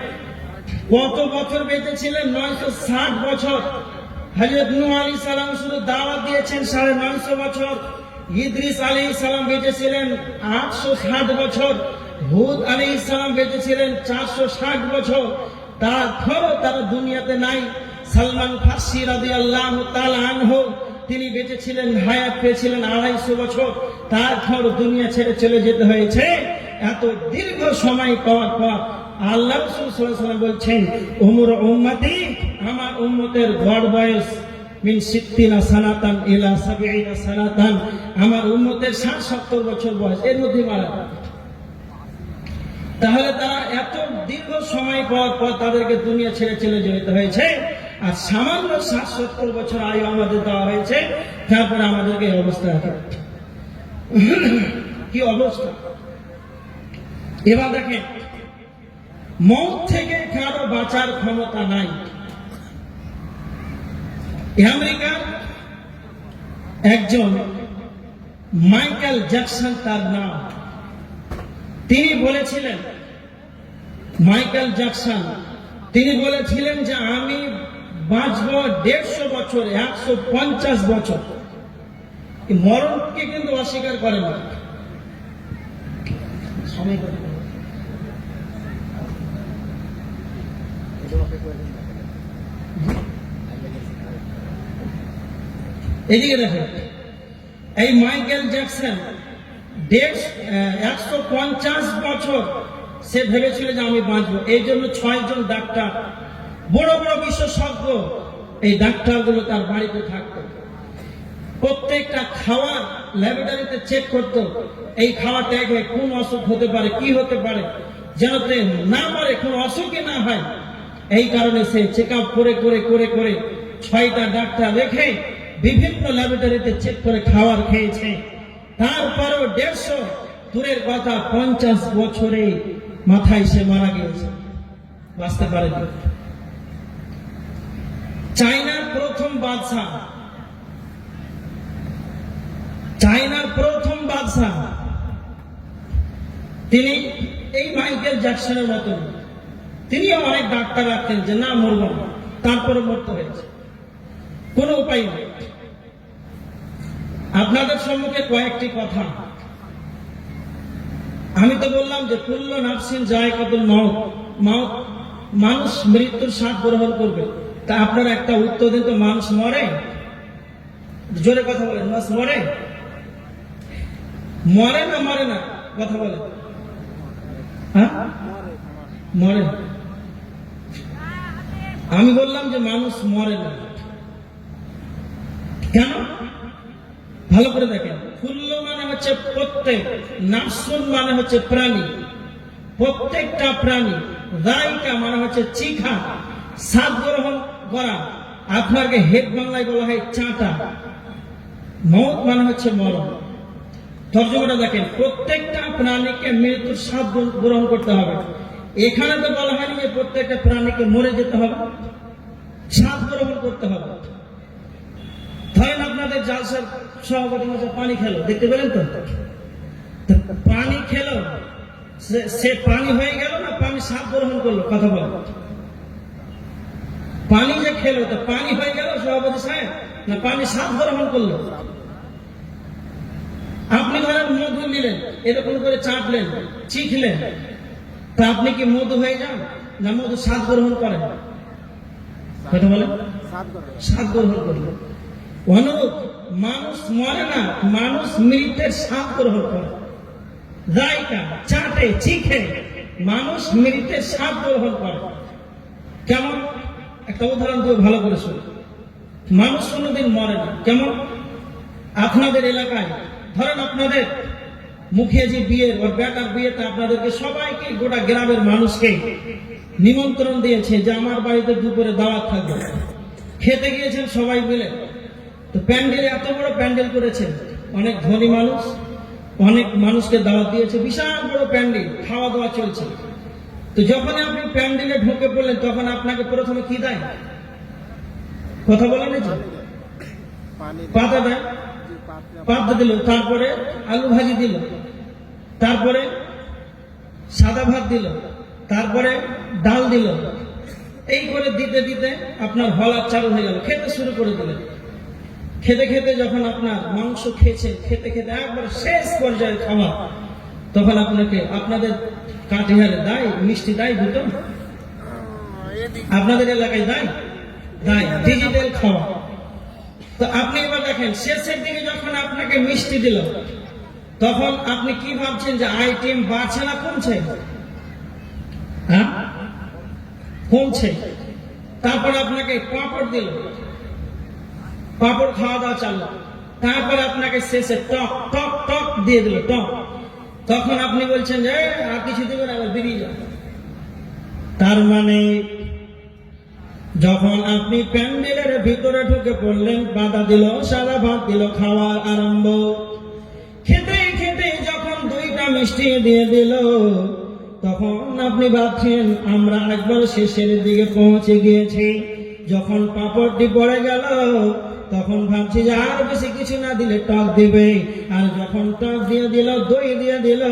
কত বছর বেঁচে ছিলেন? 960 বছর। হযরত নূহ আলাইহিস সালাম শুধু দাওয়াত দিয়েছেন 950 বছর। ইদ্রিস আলাইহিস সালাম বেঁচে ছিলেন 860 বছর। হুদ আলাইহিস সালাম বেঁচে ছিলেন 460 বছর। তারপরও তারা দুনিয়াতে নাই। সালমান ফারসি রাদিয়াল্লাহু তাআলা আনহু তিনি বেঁচে ছিলেন, হায়াত পেয়েছিলেন 250 বছর। তারপর দুনিয়া ছেড়ে চলে যেতে হয়েছে। এত দীর্ঘ সময় পাওয়ার পর আল্লাহ রাসূল সাল্লাল্লাহু আলাইহি ওয়াসাল্লাম বলছেন, উমর উম্মতি, আমার উম্মতের গড় বয়স মিন 60 সানাতান ইলা 70 সানাতান, আমার উম্মতের 60-70 বছর বয়স, এর মধ্যে মারা যায়। তাহলে তারা এত দীর্ঘ সময় পাওয়ার পর তাদেরকে দুনিয়া ছেড়ে চলে যেতে হয়েছে। আর সামান্য 60-70 বছর আয়ু আমাদের দেওয়া হয়েছে, তারপরে আমাদেরকে এই অবস্থা আছে। কি অবস্থা! এবার দেখেন, মৌত থেকে কারো বাঁচার ক্ষমতা নাই। আমেরিকার একজন মাইকেল জ্যাকসন তার নাম, তিনি বলেছিলেন, মাইকেল জ্যাকসন তিনি বলেছিলেন যে আমি বাঁচব 150 বছর, 150 বছর। মরণকে কিন্তু অস্বীকার করে না। এদিকে দেখেন, এই মাইকেল জ্যাকসন 150 বছর সে ভেবেছিল যে আমি বাঁচবো। এই জন্য 6 জন ডাক্তার, বড় বড় বিশেষজ্ঞ, এই ডাক্তারগুলো তার বাড়িতে থাকতো। প্রত্যেকটা খাওয়ার ল্যাবরেটরিতে চেক করতো, এই খাওয়া ত্যাগে কোন অসুখ হতে পারে, কি হতে পারে, যেন না পারে, কোন অসুখই না হয়। এই কারণে সে চেক আপ করে করে করে করে 6টা ডাক্তার রেখে বিভিন্ন ল্যাবরেটরিতে চেক করে খাবার খেয়েছে। তারপরেও 150 দূরের কথা 50 বছরে মাথায় সে মারা গিয়েছে, বাঁচতে পারেনি। চায়নার প্রথম বাদশা, তিনি এই মাইকেল জ্যাকসনের মতন, তিনিও অনেক ডাক্তার রাখতেন যে না মরব না, তারপরে মরতে হয়েছে, কোনো উপায় নেই। আপনাদের সম্মুখে কয়েকটি কথা। আমি তো বললাম যে কুল্লু নাফসিন যায়কাতুল মাউত, মানুষ মৃত্যুর স্বাদ গ্রহণ করবে। তা আপনারা একটা উত্তর দিন তো, মানুষ মরে? জোরে কথা বলেন, মানুষ মরে? মরে না মরে না? কথা বলেন। হ্যাঁ, মরে। আমি বললাম যে মানুষ মরে না। কেন? ভালো করে দেখেন, কুল্লু মানে হচ্ছে প্রত্যেক, নাফসুন মানে হচ্ছে প্রাণী, প্রত্যেকটা প্রাণী, যায়কা মানে হচ্ছে চিখা, স্বাদ গ্রহণ করা। আপনাকে হেড বাংলায় বলা হয় চাটা। মৌত মানে হচ্ছে মরণ। তর্জমাটা দেখেন, প্রত্যেকটা প্রাণীকে মৃত্যুর স্বাদ গ্রহণ করতে হবে। এখানে তো বলা হয়নি যে প্রত্যেকটা প্রাণীকে মরে যেতে হবে, স্বাদ গ্রহণ করতে হবে। ধরেন আপনাদের জালসার সভাপতি মশাই পানি খেলো, দেখতে পেলেন তো? পানি খেলো, সে পানি হয়ে গেল না পানি স্বাদ গ্রহণ করলো? কথা বল। পানি যে খেলো, তো পানি হয়ে গেল সভাপতি সাহেব, না পানি স্বাদ গ্রহণ করলো? আপনি ধরেন মধু নিলেন, এরকম করে চাটলেন, চিখলেন, তা আপনি কি মধু হয়ে যান, না মধু স্বাদ গ্রহণ করেন? কথা বলেন, স্বাদ গ্রহণ করলেন। অনুরূপ মানুষ মরে না, মানুষ মৃত্যুর স্বাদ গ্রহণ করে, যায়কা, চাটে, চিখে মানুষ মৃত্যুর স্বাদ গ্রহণ করে। কেমন? একটা উদাহরণ দিয়ে ভালো করে শুনুন। মানুষ কোনোদিন মরে না। কেমন? আপনাদের এলাকায় ধরেন আপনাদের মুখিয়াজি বিয়ের, ওর বেটার বিয়েতে আপনাদেরকে সবাইকে, গোটা গ্রামের মানুষকে নিমন্ত্রণ দিয়েছে যে আমার বাড়িতে দুপুরে দাওয়াত থাকবে। খেতে গিয়েছেন সবাই মিলে। তো প্যান্ডেল, এত বড় প্যান্ডেল করেছে, অনেক ধনী মানুষ, অনেক মানুষকে দাওয়াত দিয়েছে, বিশাল বড় প্যান্ডেল, খাওয়া দাওয়া চলছে। তো যখন আপনি প্যান্ডেলে ঢুকে পড়লেন, তখন আপনাকে প্রথমে কি দেয়? কথা বলেন যে পাতা দেয়, পাতা দিল, তারপরে আলু ভাজি দিল, তারপরে সাদা ভাত দিল, তারপরে ডাল দিল। এই করে দিতে দিতে আপনার হলার চালু হয়ে গেল, খেতে শুরু করে দিলেন। খেতে খেতে যখন আপনার মাংস খেয়েছেন, খেতে খেতে একবার শেষ পর্যায়ে খাওয়া, তখন আপনাকে আপনাদের কাটিহারে দেয় মিষ্টি, দেয় দুটো, আপনাদের এলাকায় দেয়, দেয় ডিজিটাল খাওয়া। তো আপনি এবার দেখেন শেষের দিকে যখন আপনাকে মিষ্টি দিল, তখন আপনি কি ভাবছেন যে আইটেম বাড়ছে না কমছে? হ্যাঁ, কমছে। তারপর আপনাকে পাঁপড় দিল, পাঁপড় খাওয়া দাওয়া চালু। তারপর আপনাকে শেষে টক টক টক দিয়ে দিল, টক। তখন আপনি বলছেন যে আর কিছু দেবেন, আবার বেরিয়ে যান। তার মানে যখন আপনি প্যান্ডেলের ভিতরে ঢুকে পড়লেন, বাধা দিল, সাদা ভাত দিল, খাওয়ার আরম্ভ। খেতে খেতে যখন দুইটা মিষ্টি দিয়ে দিল, তখন আপনি ভাবছেন আমরা একবার শেষের দিকে পৌঁছে গিয়েছি। যখন পাঁপড়টি পড়ে গেল, তখন ভাবছি যে আর বেশি কিছু না দিলে টক দিবে। আর যখন টক দিয়ে দিল, দই দিয়ে দিল,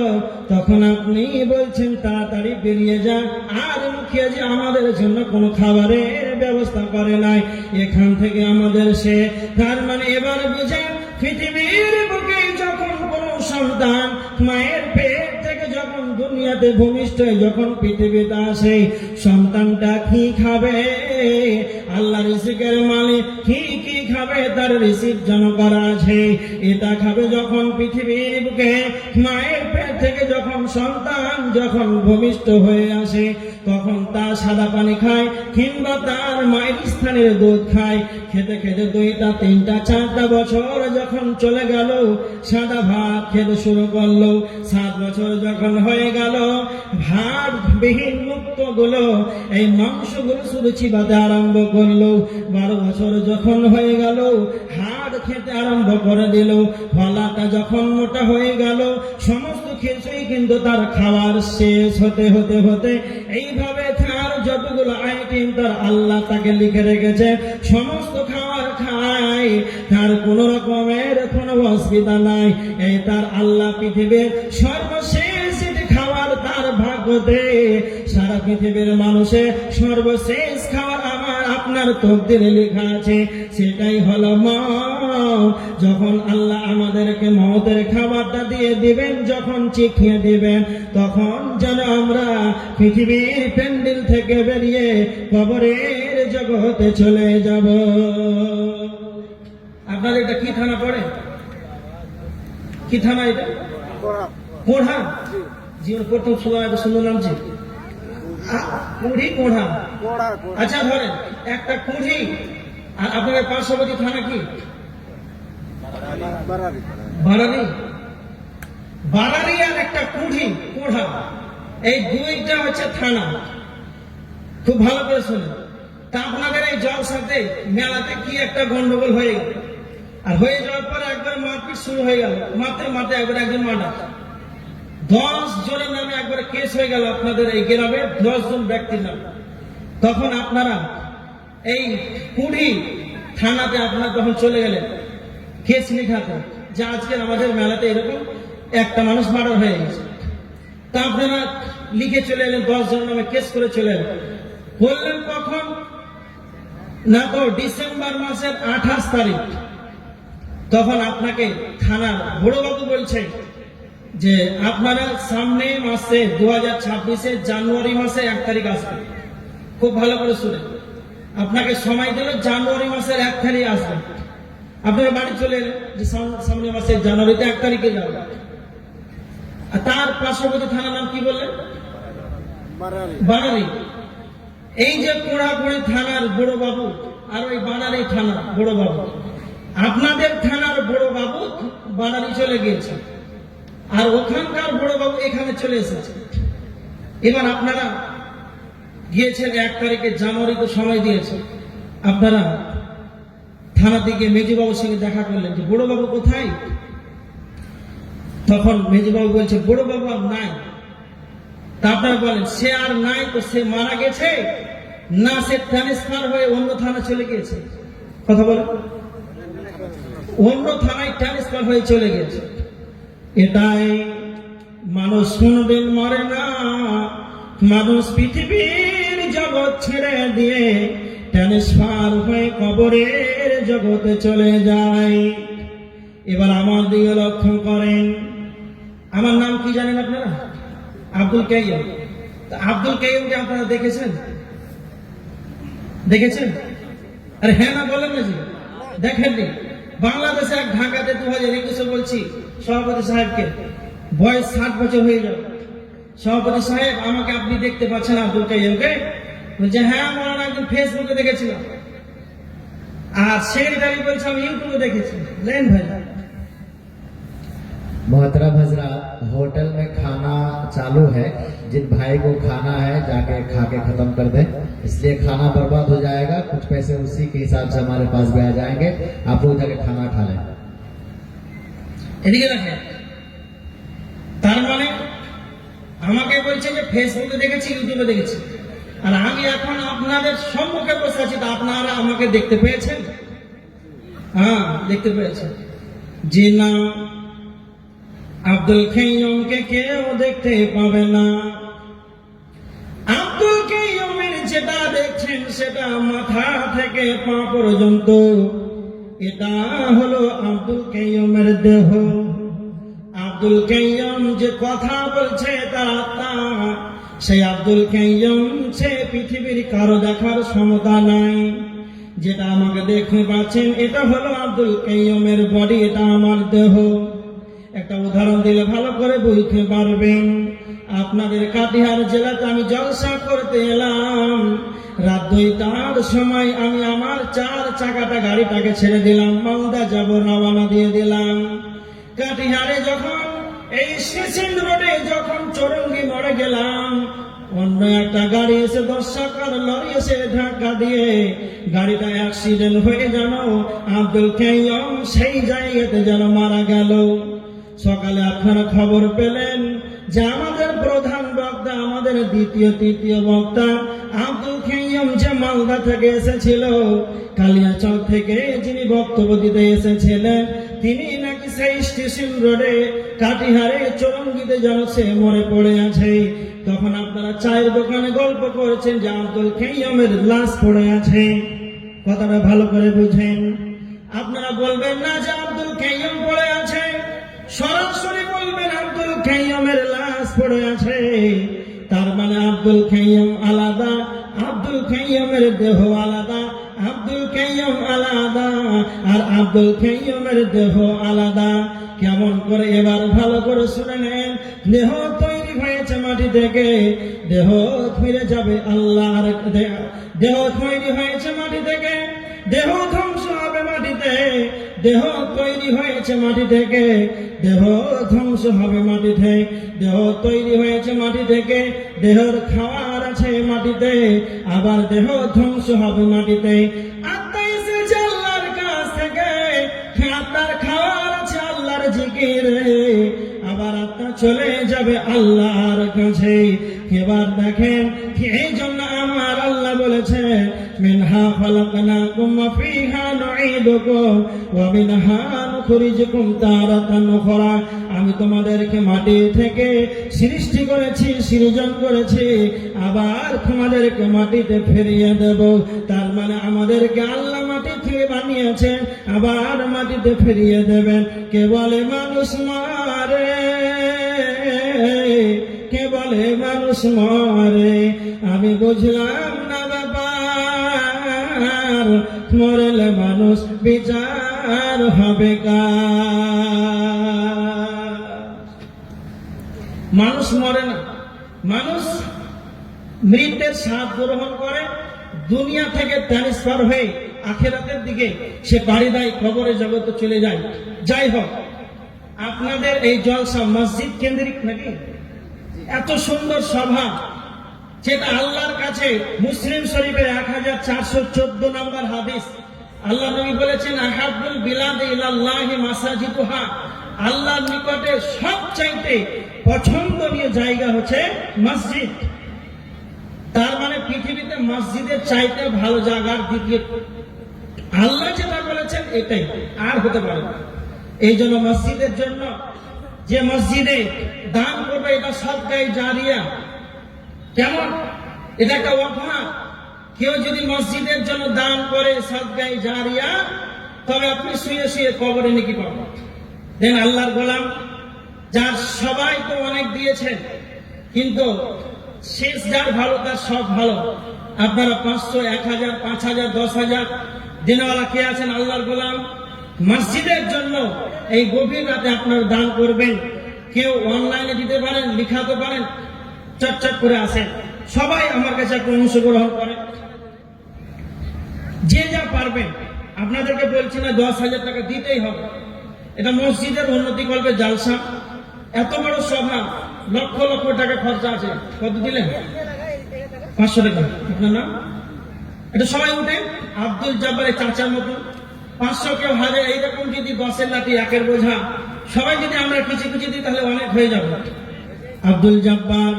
তখন আপনি বলছেন তাড়াতাড়ি বেরিয়ে যান। আর মুখিয়া যে আমাদের জন্য কোনো খাবারের ব্যবস্থা করে নাই, এখান থেকে আমাদের সে। তার মানে এবার বুঝেন, পৃথিবীর বুকে যখন কোনো সন্তান মায়ের পেট থেকে যখন দুনিয়াতে ভূমিষ্ঠ হয়ে যখন পৃথিবীতে আসে, সন্তানটা কি খাবে? আল্লাহ রিজিকের মালিক কি কি খাবে তার রিজিক যেন করা আছে। এটা খাবে যখন পৃথিবীর বুকে মায়ের পেট থেকে যখন সন্তান যখন ভূমিষ্ঠ হয়ে আসে, তখন তার সাদা পানি খায় কিংবা তার মায়ের স্থানের দুধ খায়। খেতে খেতে 2টা 3টা 4টা বছর যখন চলে গেল, সাদা ভাত খেতে শুরু করলো। 7 বছর যখন হয়ে গেল, ভাত বিহীন মুক্ত গুলো এই মাংসগুলো শুধু চিবাতে আরম্ভ করলো। 12 বছর যখন হয়ে গেল, হাড় খেতে আরম্ভ করে দিল। গলাটা যখন মোটা হয়ে গেল, সমস্ত কিছুই কিন্তু তার খাওয়ার শেষ হতে হতে হতে এইভাবে তার যতগুলো আইটেম তার আল্লাহ তাকে লিখে রেখেছে, সমস্ত খাবার খায়, তার কোন রকমের কোনো অসুবিধা নাই। এই তার আল্লাহ পৃথিবীর সর্বশেষ খাবার তার ভাগ্যতে। সারা পৃথিবীর মানুষের সর্বশেষ খাবার আমার আপনার তকদিরে লেখা আছে, সেটাই হলো মওত। যখন আল্লাহ আমাদেরকে মওতের খাবারটা দিয়ে দিবেন, যখন চিখিয়ে দিবেন, তখন যেন আমরা পৃথিবীর প্যান্ডেল থেকে বেরিয়ে কবরের জগতে চলে যাব। আপনাদের এটা কি থানা পড়ে? কি থানা এটা? কোঢ়া। জীবন প্রথম শুনলাম যে কুড়ি কোঢ়া। আচ্ছা ধরেন একটা কুড়ি, আর আপনাদের পার্শ্ববর্তী থানা কি? বারারি। বারারি আর একটা কুড়ি কোঢ়া, এই দুইটা হচ্ছে থানা। খুব ভালো করে শুনুন। তা আপনাদের এই জলসাতে মেলাতে কি একটা গন্ডগোল হয়ে গেল, আর হয়ে যাওয়ার পরে একবার মারপিট শুরু হয়ে গেল। মাত্র একবার একজন মার্ডার, 10 জনের নামে একবার কেস হয়ে গেল আপনাদের এই গ্রামে, 10 জন ব্যক্তির নামে। তখন আপনারা এই কুড়ি থানাতে আপনারা তখন চলে গেলেন কেস লিখাতে, যে আজকে আমাদের মেলাতে এরকম একটা মানুষ মার্ডার হয়ে গেছে। তা আপনারা লিখে চলে এলেন, 10 জনের নামে কেস করে চলে এলেন। বললেন কখন না, তো ডিসেম্বর মাসের 28 তারিখ। তখন আপনাকে থানার বড়বাবু বলছে যে আপনারা সামনে মাসে 2026 জানুয়ারি মাসে 1 তারিখ আসবেন। খুব ভালো করে শুনে, আপনাকে সময় দিল জানুয়ারি মাসের 1 তারিখ আসবেন। আপনারা বাড়ি চলে এলেন যে সামনে মাসে জানুয়ারিতে 1 তারিখে যাবেন। আর তার পার্শ্ববর্তী থানার নাম কি বললেন? বানারি। এই যে কোড়াপুরি থানার বড় বাবু আর ওই বানারি থানার বড় বাবু, আপনাদের থানার বড় বাবু বানারি চলে গিয়েছে, আর ওখানকার বড় বাবু এখানে চলে এসেছে। এবার আপনারা গিয়েছেন 1 তারিখে জানুয়ারিতে সময় দিয়েছে। আপনারা থানা থেকে মেজবাবুর সঙ্গে দেখা করলেন যে বড়বাবু কোথায়? তখন মেজবাবু বলছে বড়বাবু আর নাই। তা আপনারা বলেন সে আর নাই, তো সে মারা গেছে না সে ট্রান্সফার হয়ে অন্য থানা চলে গিয়েছে? কথা বলে অন্য থানায় ট্রান্সফার হয়ে চলে গেছে। এটাই মানুষ কোনদিন মরে না, মানুষ পৃথিবীর জগৎ ছেড়ে দিয়ে ট্রান্সফার হয়ে কবরের জগতে চলে যায়। এবার আমার দিকে লক্ষ্য করেন, আমার নাম কি জানেন আপনারা? আব্দুল কাইয়ুম। আব্দুল কাইয়ুমকে আপনারা দেখেছেন? দেখেছেন? আরে হ্যাঁ না বলেন না, যে দেখেননি। বাংলাদেশে এক ঢাকাতে 2021 বলছি সভাপতি সাহেবকে, বয়স 60 বছর হয়ে যাবে। সভাপতি সাহেব আমাকে আপনি দেখতে পাচ্ছেন আব্দুল কাইয়ুমকে? বলছে হ্যাঁ মৌলানা একদিন ফেসবুকে দেখেছিলাম। আর সেক্রেটারি বলছে আমি ইউটিউবে দেখেছি। লেন ভাই। मोहतरम हजरात, होटल में खाना चालू है, जिन भाई को खाना है जाके खा के खत्म कर दे, इसलिए खाना बर्बाद हो जाएगा। कुछ पैसे उसी के हिसाब से हमारे पास भी आ जाएंगे, आप लोग जाके खाना खा लें। এদিকে দেখেন, তার মানে আমাকে বলছে যে ফেসবুকে দেখেছি, ইউটিউবে দেখেছি, আর আমি এখন আপনাদের সম্মুখে বসে আছি, তা আপনারা আমাকে দেখতে পেয়েছেন? হ্যাঁ দেখতে পেয়েছেন। যে না, আব্দুল কাইয়ুমকে কেউ দেখতে পাবে না। আব্দুল কাইয়ুমের যেটা দেখছেন সেটা মাথা থেকে পা পর্যন্ত, এটা হলো আব্দুল কাইয়ুমের দেহ। আব্দুল কাইয়ুম যে কথা বলছে তার আত্মা, সেই আব্দুল কাইয়ুম সে পৃথিবীর কারো দেখার ক্ষমতা নাই। যেটা আমাকে দেখতে পাচ্ছেন এটা হলো আব্দুল কাইয়ুমের বডি, এটা আমার দেহ। একটা উদাহরণ দিলে ভালো করে বুঝতে পারবেন। আপনাদের কাটিহার জেলাতে আমি জলসা করতে এলাম। রাত 2টার সময় আমি আমার 4 চাকাটা গাড়িটাকে ছেড়ে দিলাম, মালদা যাব, রওনা দিয়ে দিলাম। কাটিহারে যখন এই স্টেশন রোডে যখন চৌরঙ্গি মোড়ে গেলাম, অন্য একটা গাড়ি এসে 10 চাকার লরি এসে ধাক্কা দিয়ে গাড়িটা অ্যাক্সিডেন্ট হয়ে যেন আব্দুল কাইয়ুম সেই জায়গাতে যেন মারা গেল। সকালে আপনারা খবর পেলেন যে আমাদের প্রধান বক্তা, আমাদের দ্বিতীয় তৃতীয় বক্তা আব্দুল কাইয়ুম যে মালদা থেকে এসেছিল, কালিয়াচক থেকে যিনি বক্তব্য দিতে এসেছিলেন, তিনি নাকি সেই স্টেশন রোডে কাটিহারে চৌরঙ্গিতে যেন সে মরে পড়ে আছে। তখন আপনারা চায়ের দোকানে গল্প করেছেন যে আব্দুল কাইয়ুমের লাশ পড়ে আছে। কথাটা ভালো করে বুঝেন। আপনারা বলবেন না যে আব্দুল কাইয়ুম পড়ে আছে, সরাসরি বলবেন আব্দুল কাইয়ুমের লাশ পড়ে আছে। তার মানে আব্দুল কাইয়ুম আলাদা, আব্দুল কাইয়ুমের দেহ আলাদা, আব্দুল কাইয়ুম আলাদা আর আব্দুল কাইয়ুমের দেহ আলাদা। কেমন করে? এবার ভালো করে শুনে নেন। দেহ তৈরি হয়েছে মাটি থেকে, দেহ ফিরে যাবে আল্লাহর। দেহ তৈরি হয়েছে মাটি থেকে, দেহ ধ্বংস হবে মাটিতে। দেহ তৈরি হয়েছে মাটি থেকে, দেহ ধ্বংস হবে মাটিতে। দেহ তৈরি হয়েছে মাটি থেকে, দেহর খাওয়ার আছে মাটিতে, আবার দেহ ধ্বংস হবে মাটিতে। আত্মা এসেছে আল্লাহর কাছ থেকে, আত্মার খাওয়ার আছে আল্লাহর জিকিরে, আবার আত্মা চলে যাবে আল্লাহর কাছে। এবার দেখেন, এই জন্য আমার আল্লাহ বলেছে মিনহা খালাকনাকুম ওয়া ফিহা নুঈদুকুম ওয়া মিনহা নুখরিজুকুম তারাতান উখরা। আমি তোমাদেরকে মাটি থেকে সৃষ্টি করেছি, সৃজন করেছি, আবার তোমাদেরকে মাটিতে ফিরিয়ে দেব। তার মানে আমাদেরকে আল্লাহ মাটি থেকে বানিয়েছে, আবার মাটিতে ফিরিয়ে দেবেন। কে বলে মানুষ মারে, কে বলে মানুষ মরে, আমি বুঝলাম না ব্যাপার। মরলে মানুষ বিচার হবে কার? মানুষ মরে না, মানুষ মৃত্যুর স্বাদ গ্রহণ করে, দুনিয়া থেকে ট্রান্সফার হয়ে আখিরাতের দিকে সে বাড়ি দেয়, কবরে জগতে চলে যায়। যাই হোক, আপনাদের এই জলসা মসজিদ কেন্দ্রিক নাকি? এত সুন্দর সভা, যেটা আল্লাহর কাছে মুসলিম শরীফের 1414 নম্বর হাদিস, আল্লাহ নবী বলেছেন আহাব্বুল বিলাদি ইলাল্লাহি মাসাজিদুহা, আল্লাহর নিকটে সবচাইতে পছন্দনীয় জায়গা হচ্ছে মসজিদ। তার মানে পৃথিবীতে মসজিদের চাইতে ভালো জায়গার দ্বিতীয় আল্লাহ যেটা বলেছেন এটাই, আর হতে পারে না। এই জন্য মসজিদের জন্য যে মসজিদে দান করবে এটা সদকায়ে জারিয়া। কেমন? এটা একটা ওয়াকফ। কেউ যদি মসজিদের জন্য দান করে সদকায়ে জারিয়া, তবে আপনি শুয়ে শুয়ে কবরে নেকি পাবেন। দেন আল্লাহর গোলাম যার সবাই তো অনেক দিয়েছেন, কিন্তু শেষ যার ভালো তার সব ভালো। আপনারা 500, 1000, 5000, 10,000 দিনওয়ালা কে আছেন আল্লাহর গোলাম, মসজিদের জন্য এই গভীর রাতে আপনারা দান করবেন। কেউ অনলাইনে দিতে পারেন, লিখাতে পারেন, চটচট করে আসেন। সবাই আমার কাছে একটু অংশগ্রহণ করে, যে যা পারবেন। আপনাদেরকে বলছি না 10,000 টাকা দিতেই হবে। এটা মসজিদের উন্নতি করবে জালসা, এত বড় সভা, লক্ষ লক্ষ টাকা খরচা আছে। কত দিলেন? 500 টাকা। আপনার নাম? এটা সবাই উঠে আব্দুল জব্বারের চাচার মতো 500 কেউ 1000, এইরকম যদি 10-এর লাঠি 1-এর বোঝা সবাই যদি আমরা কিছু কিছু দিই তাহলে অনেক হয়ে যাবে। আব্দুল জব্বার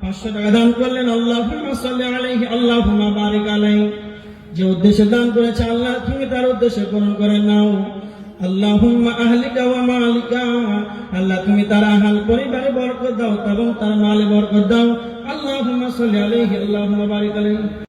500 টাকা দান করলেন। আল্লাহুম্মা সাল্লি আলাইহি, আল্লাহুম্মা বারিক আলাইহি। যে উদ্দেশ্যে দান করেছে আল্লাহ তুমি তার উদ্দেশ্য পূরণ করে নাও। আল্লাহুম্মা আহলিকা ওয়া মালিকা, আল্লাহ তুমি তার আহল পরিবারে বরকত দাও এবং তার মালে বরকত দাও। আল্লাহুম্মা সাল্লি আলাইহি, আল্লাহুম্মা বারিক আলাইহি।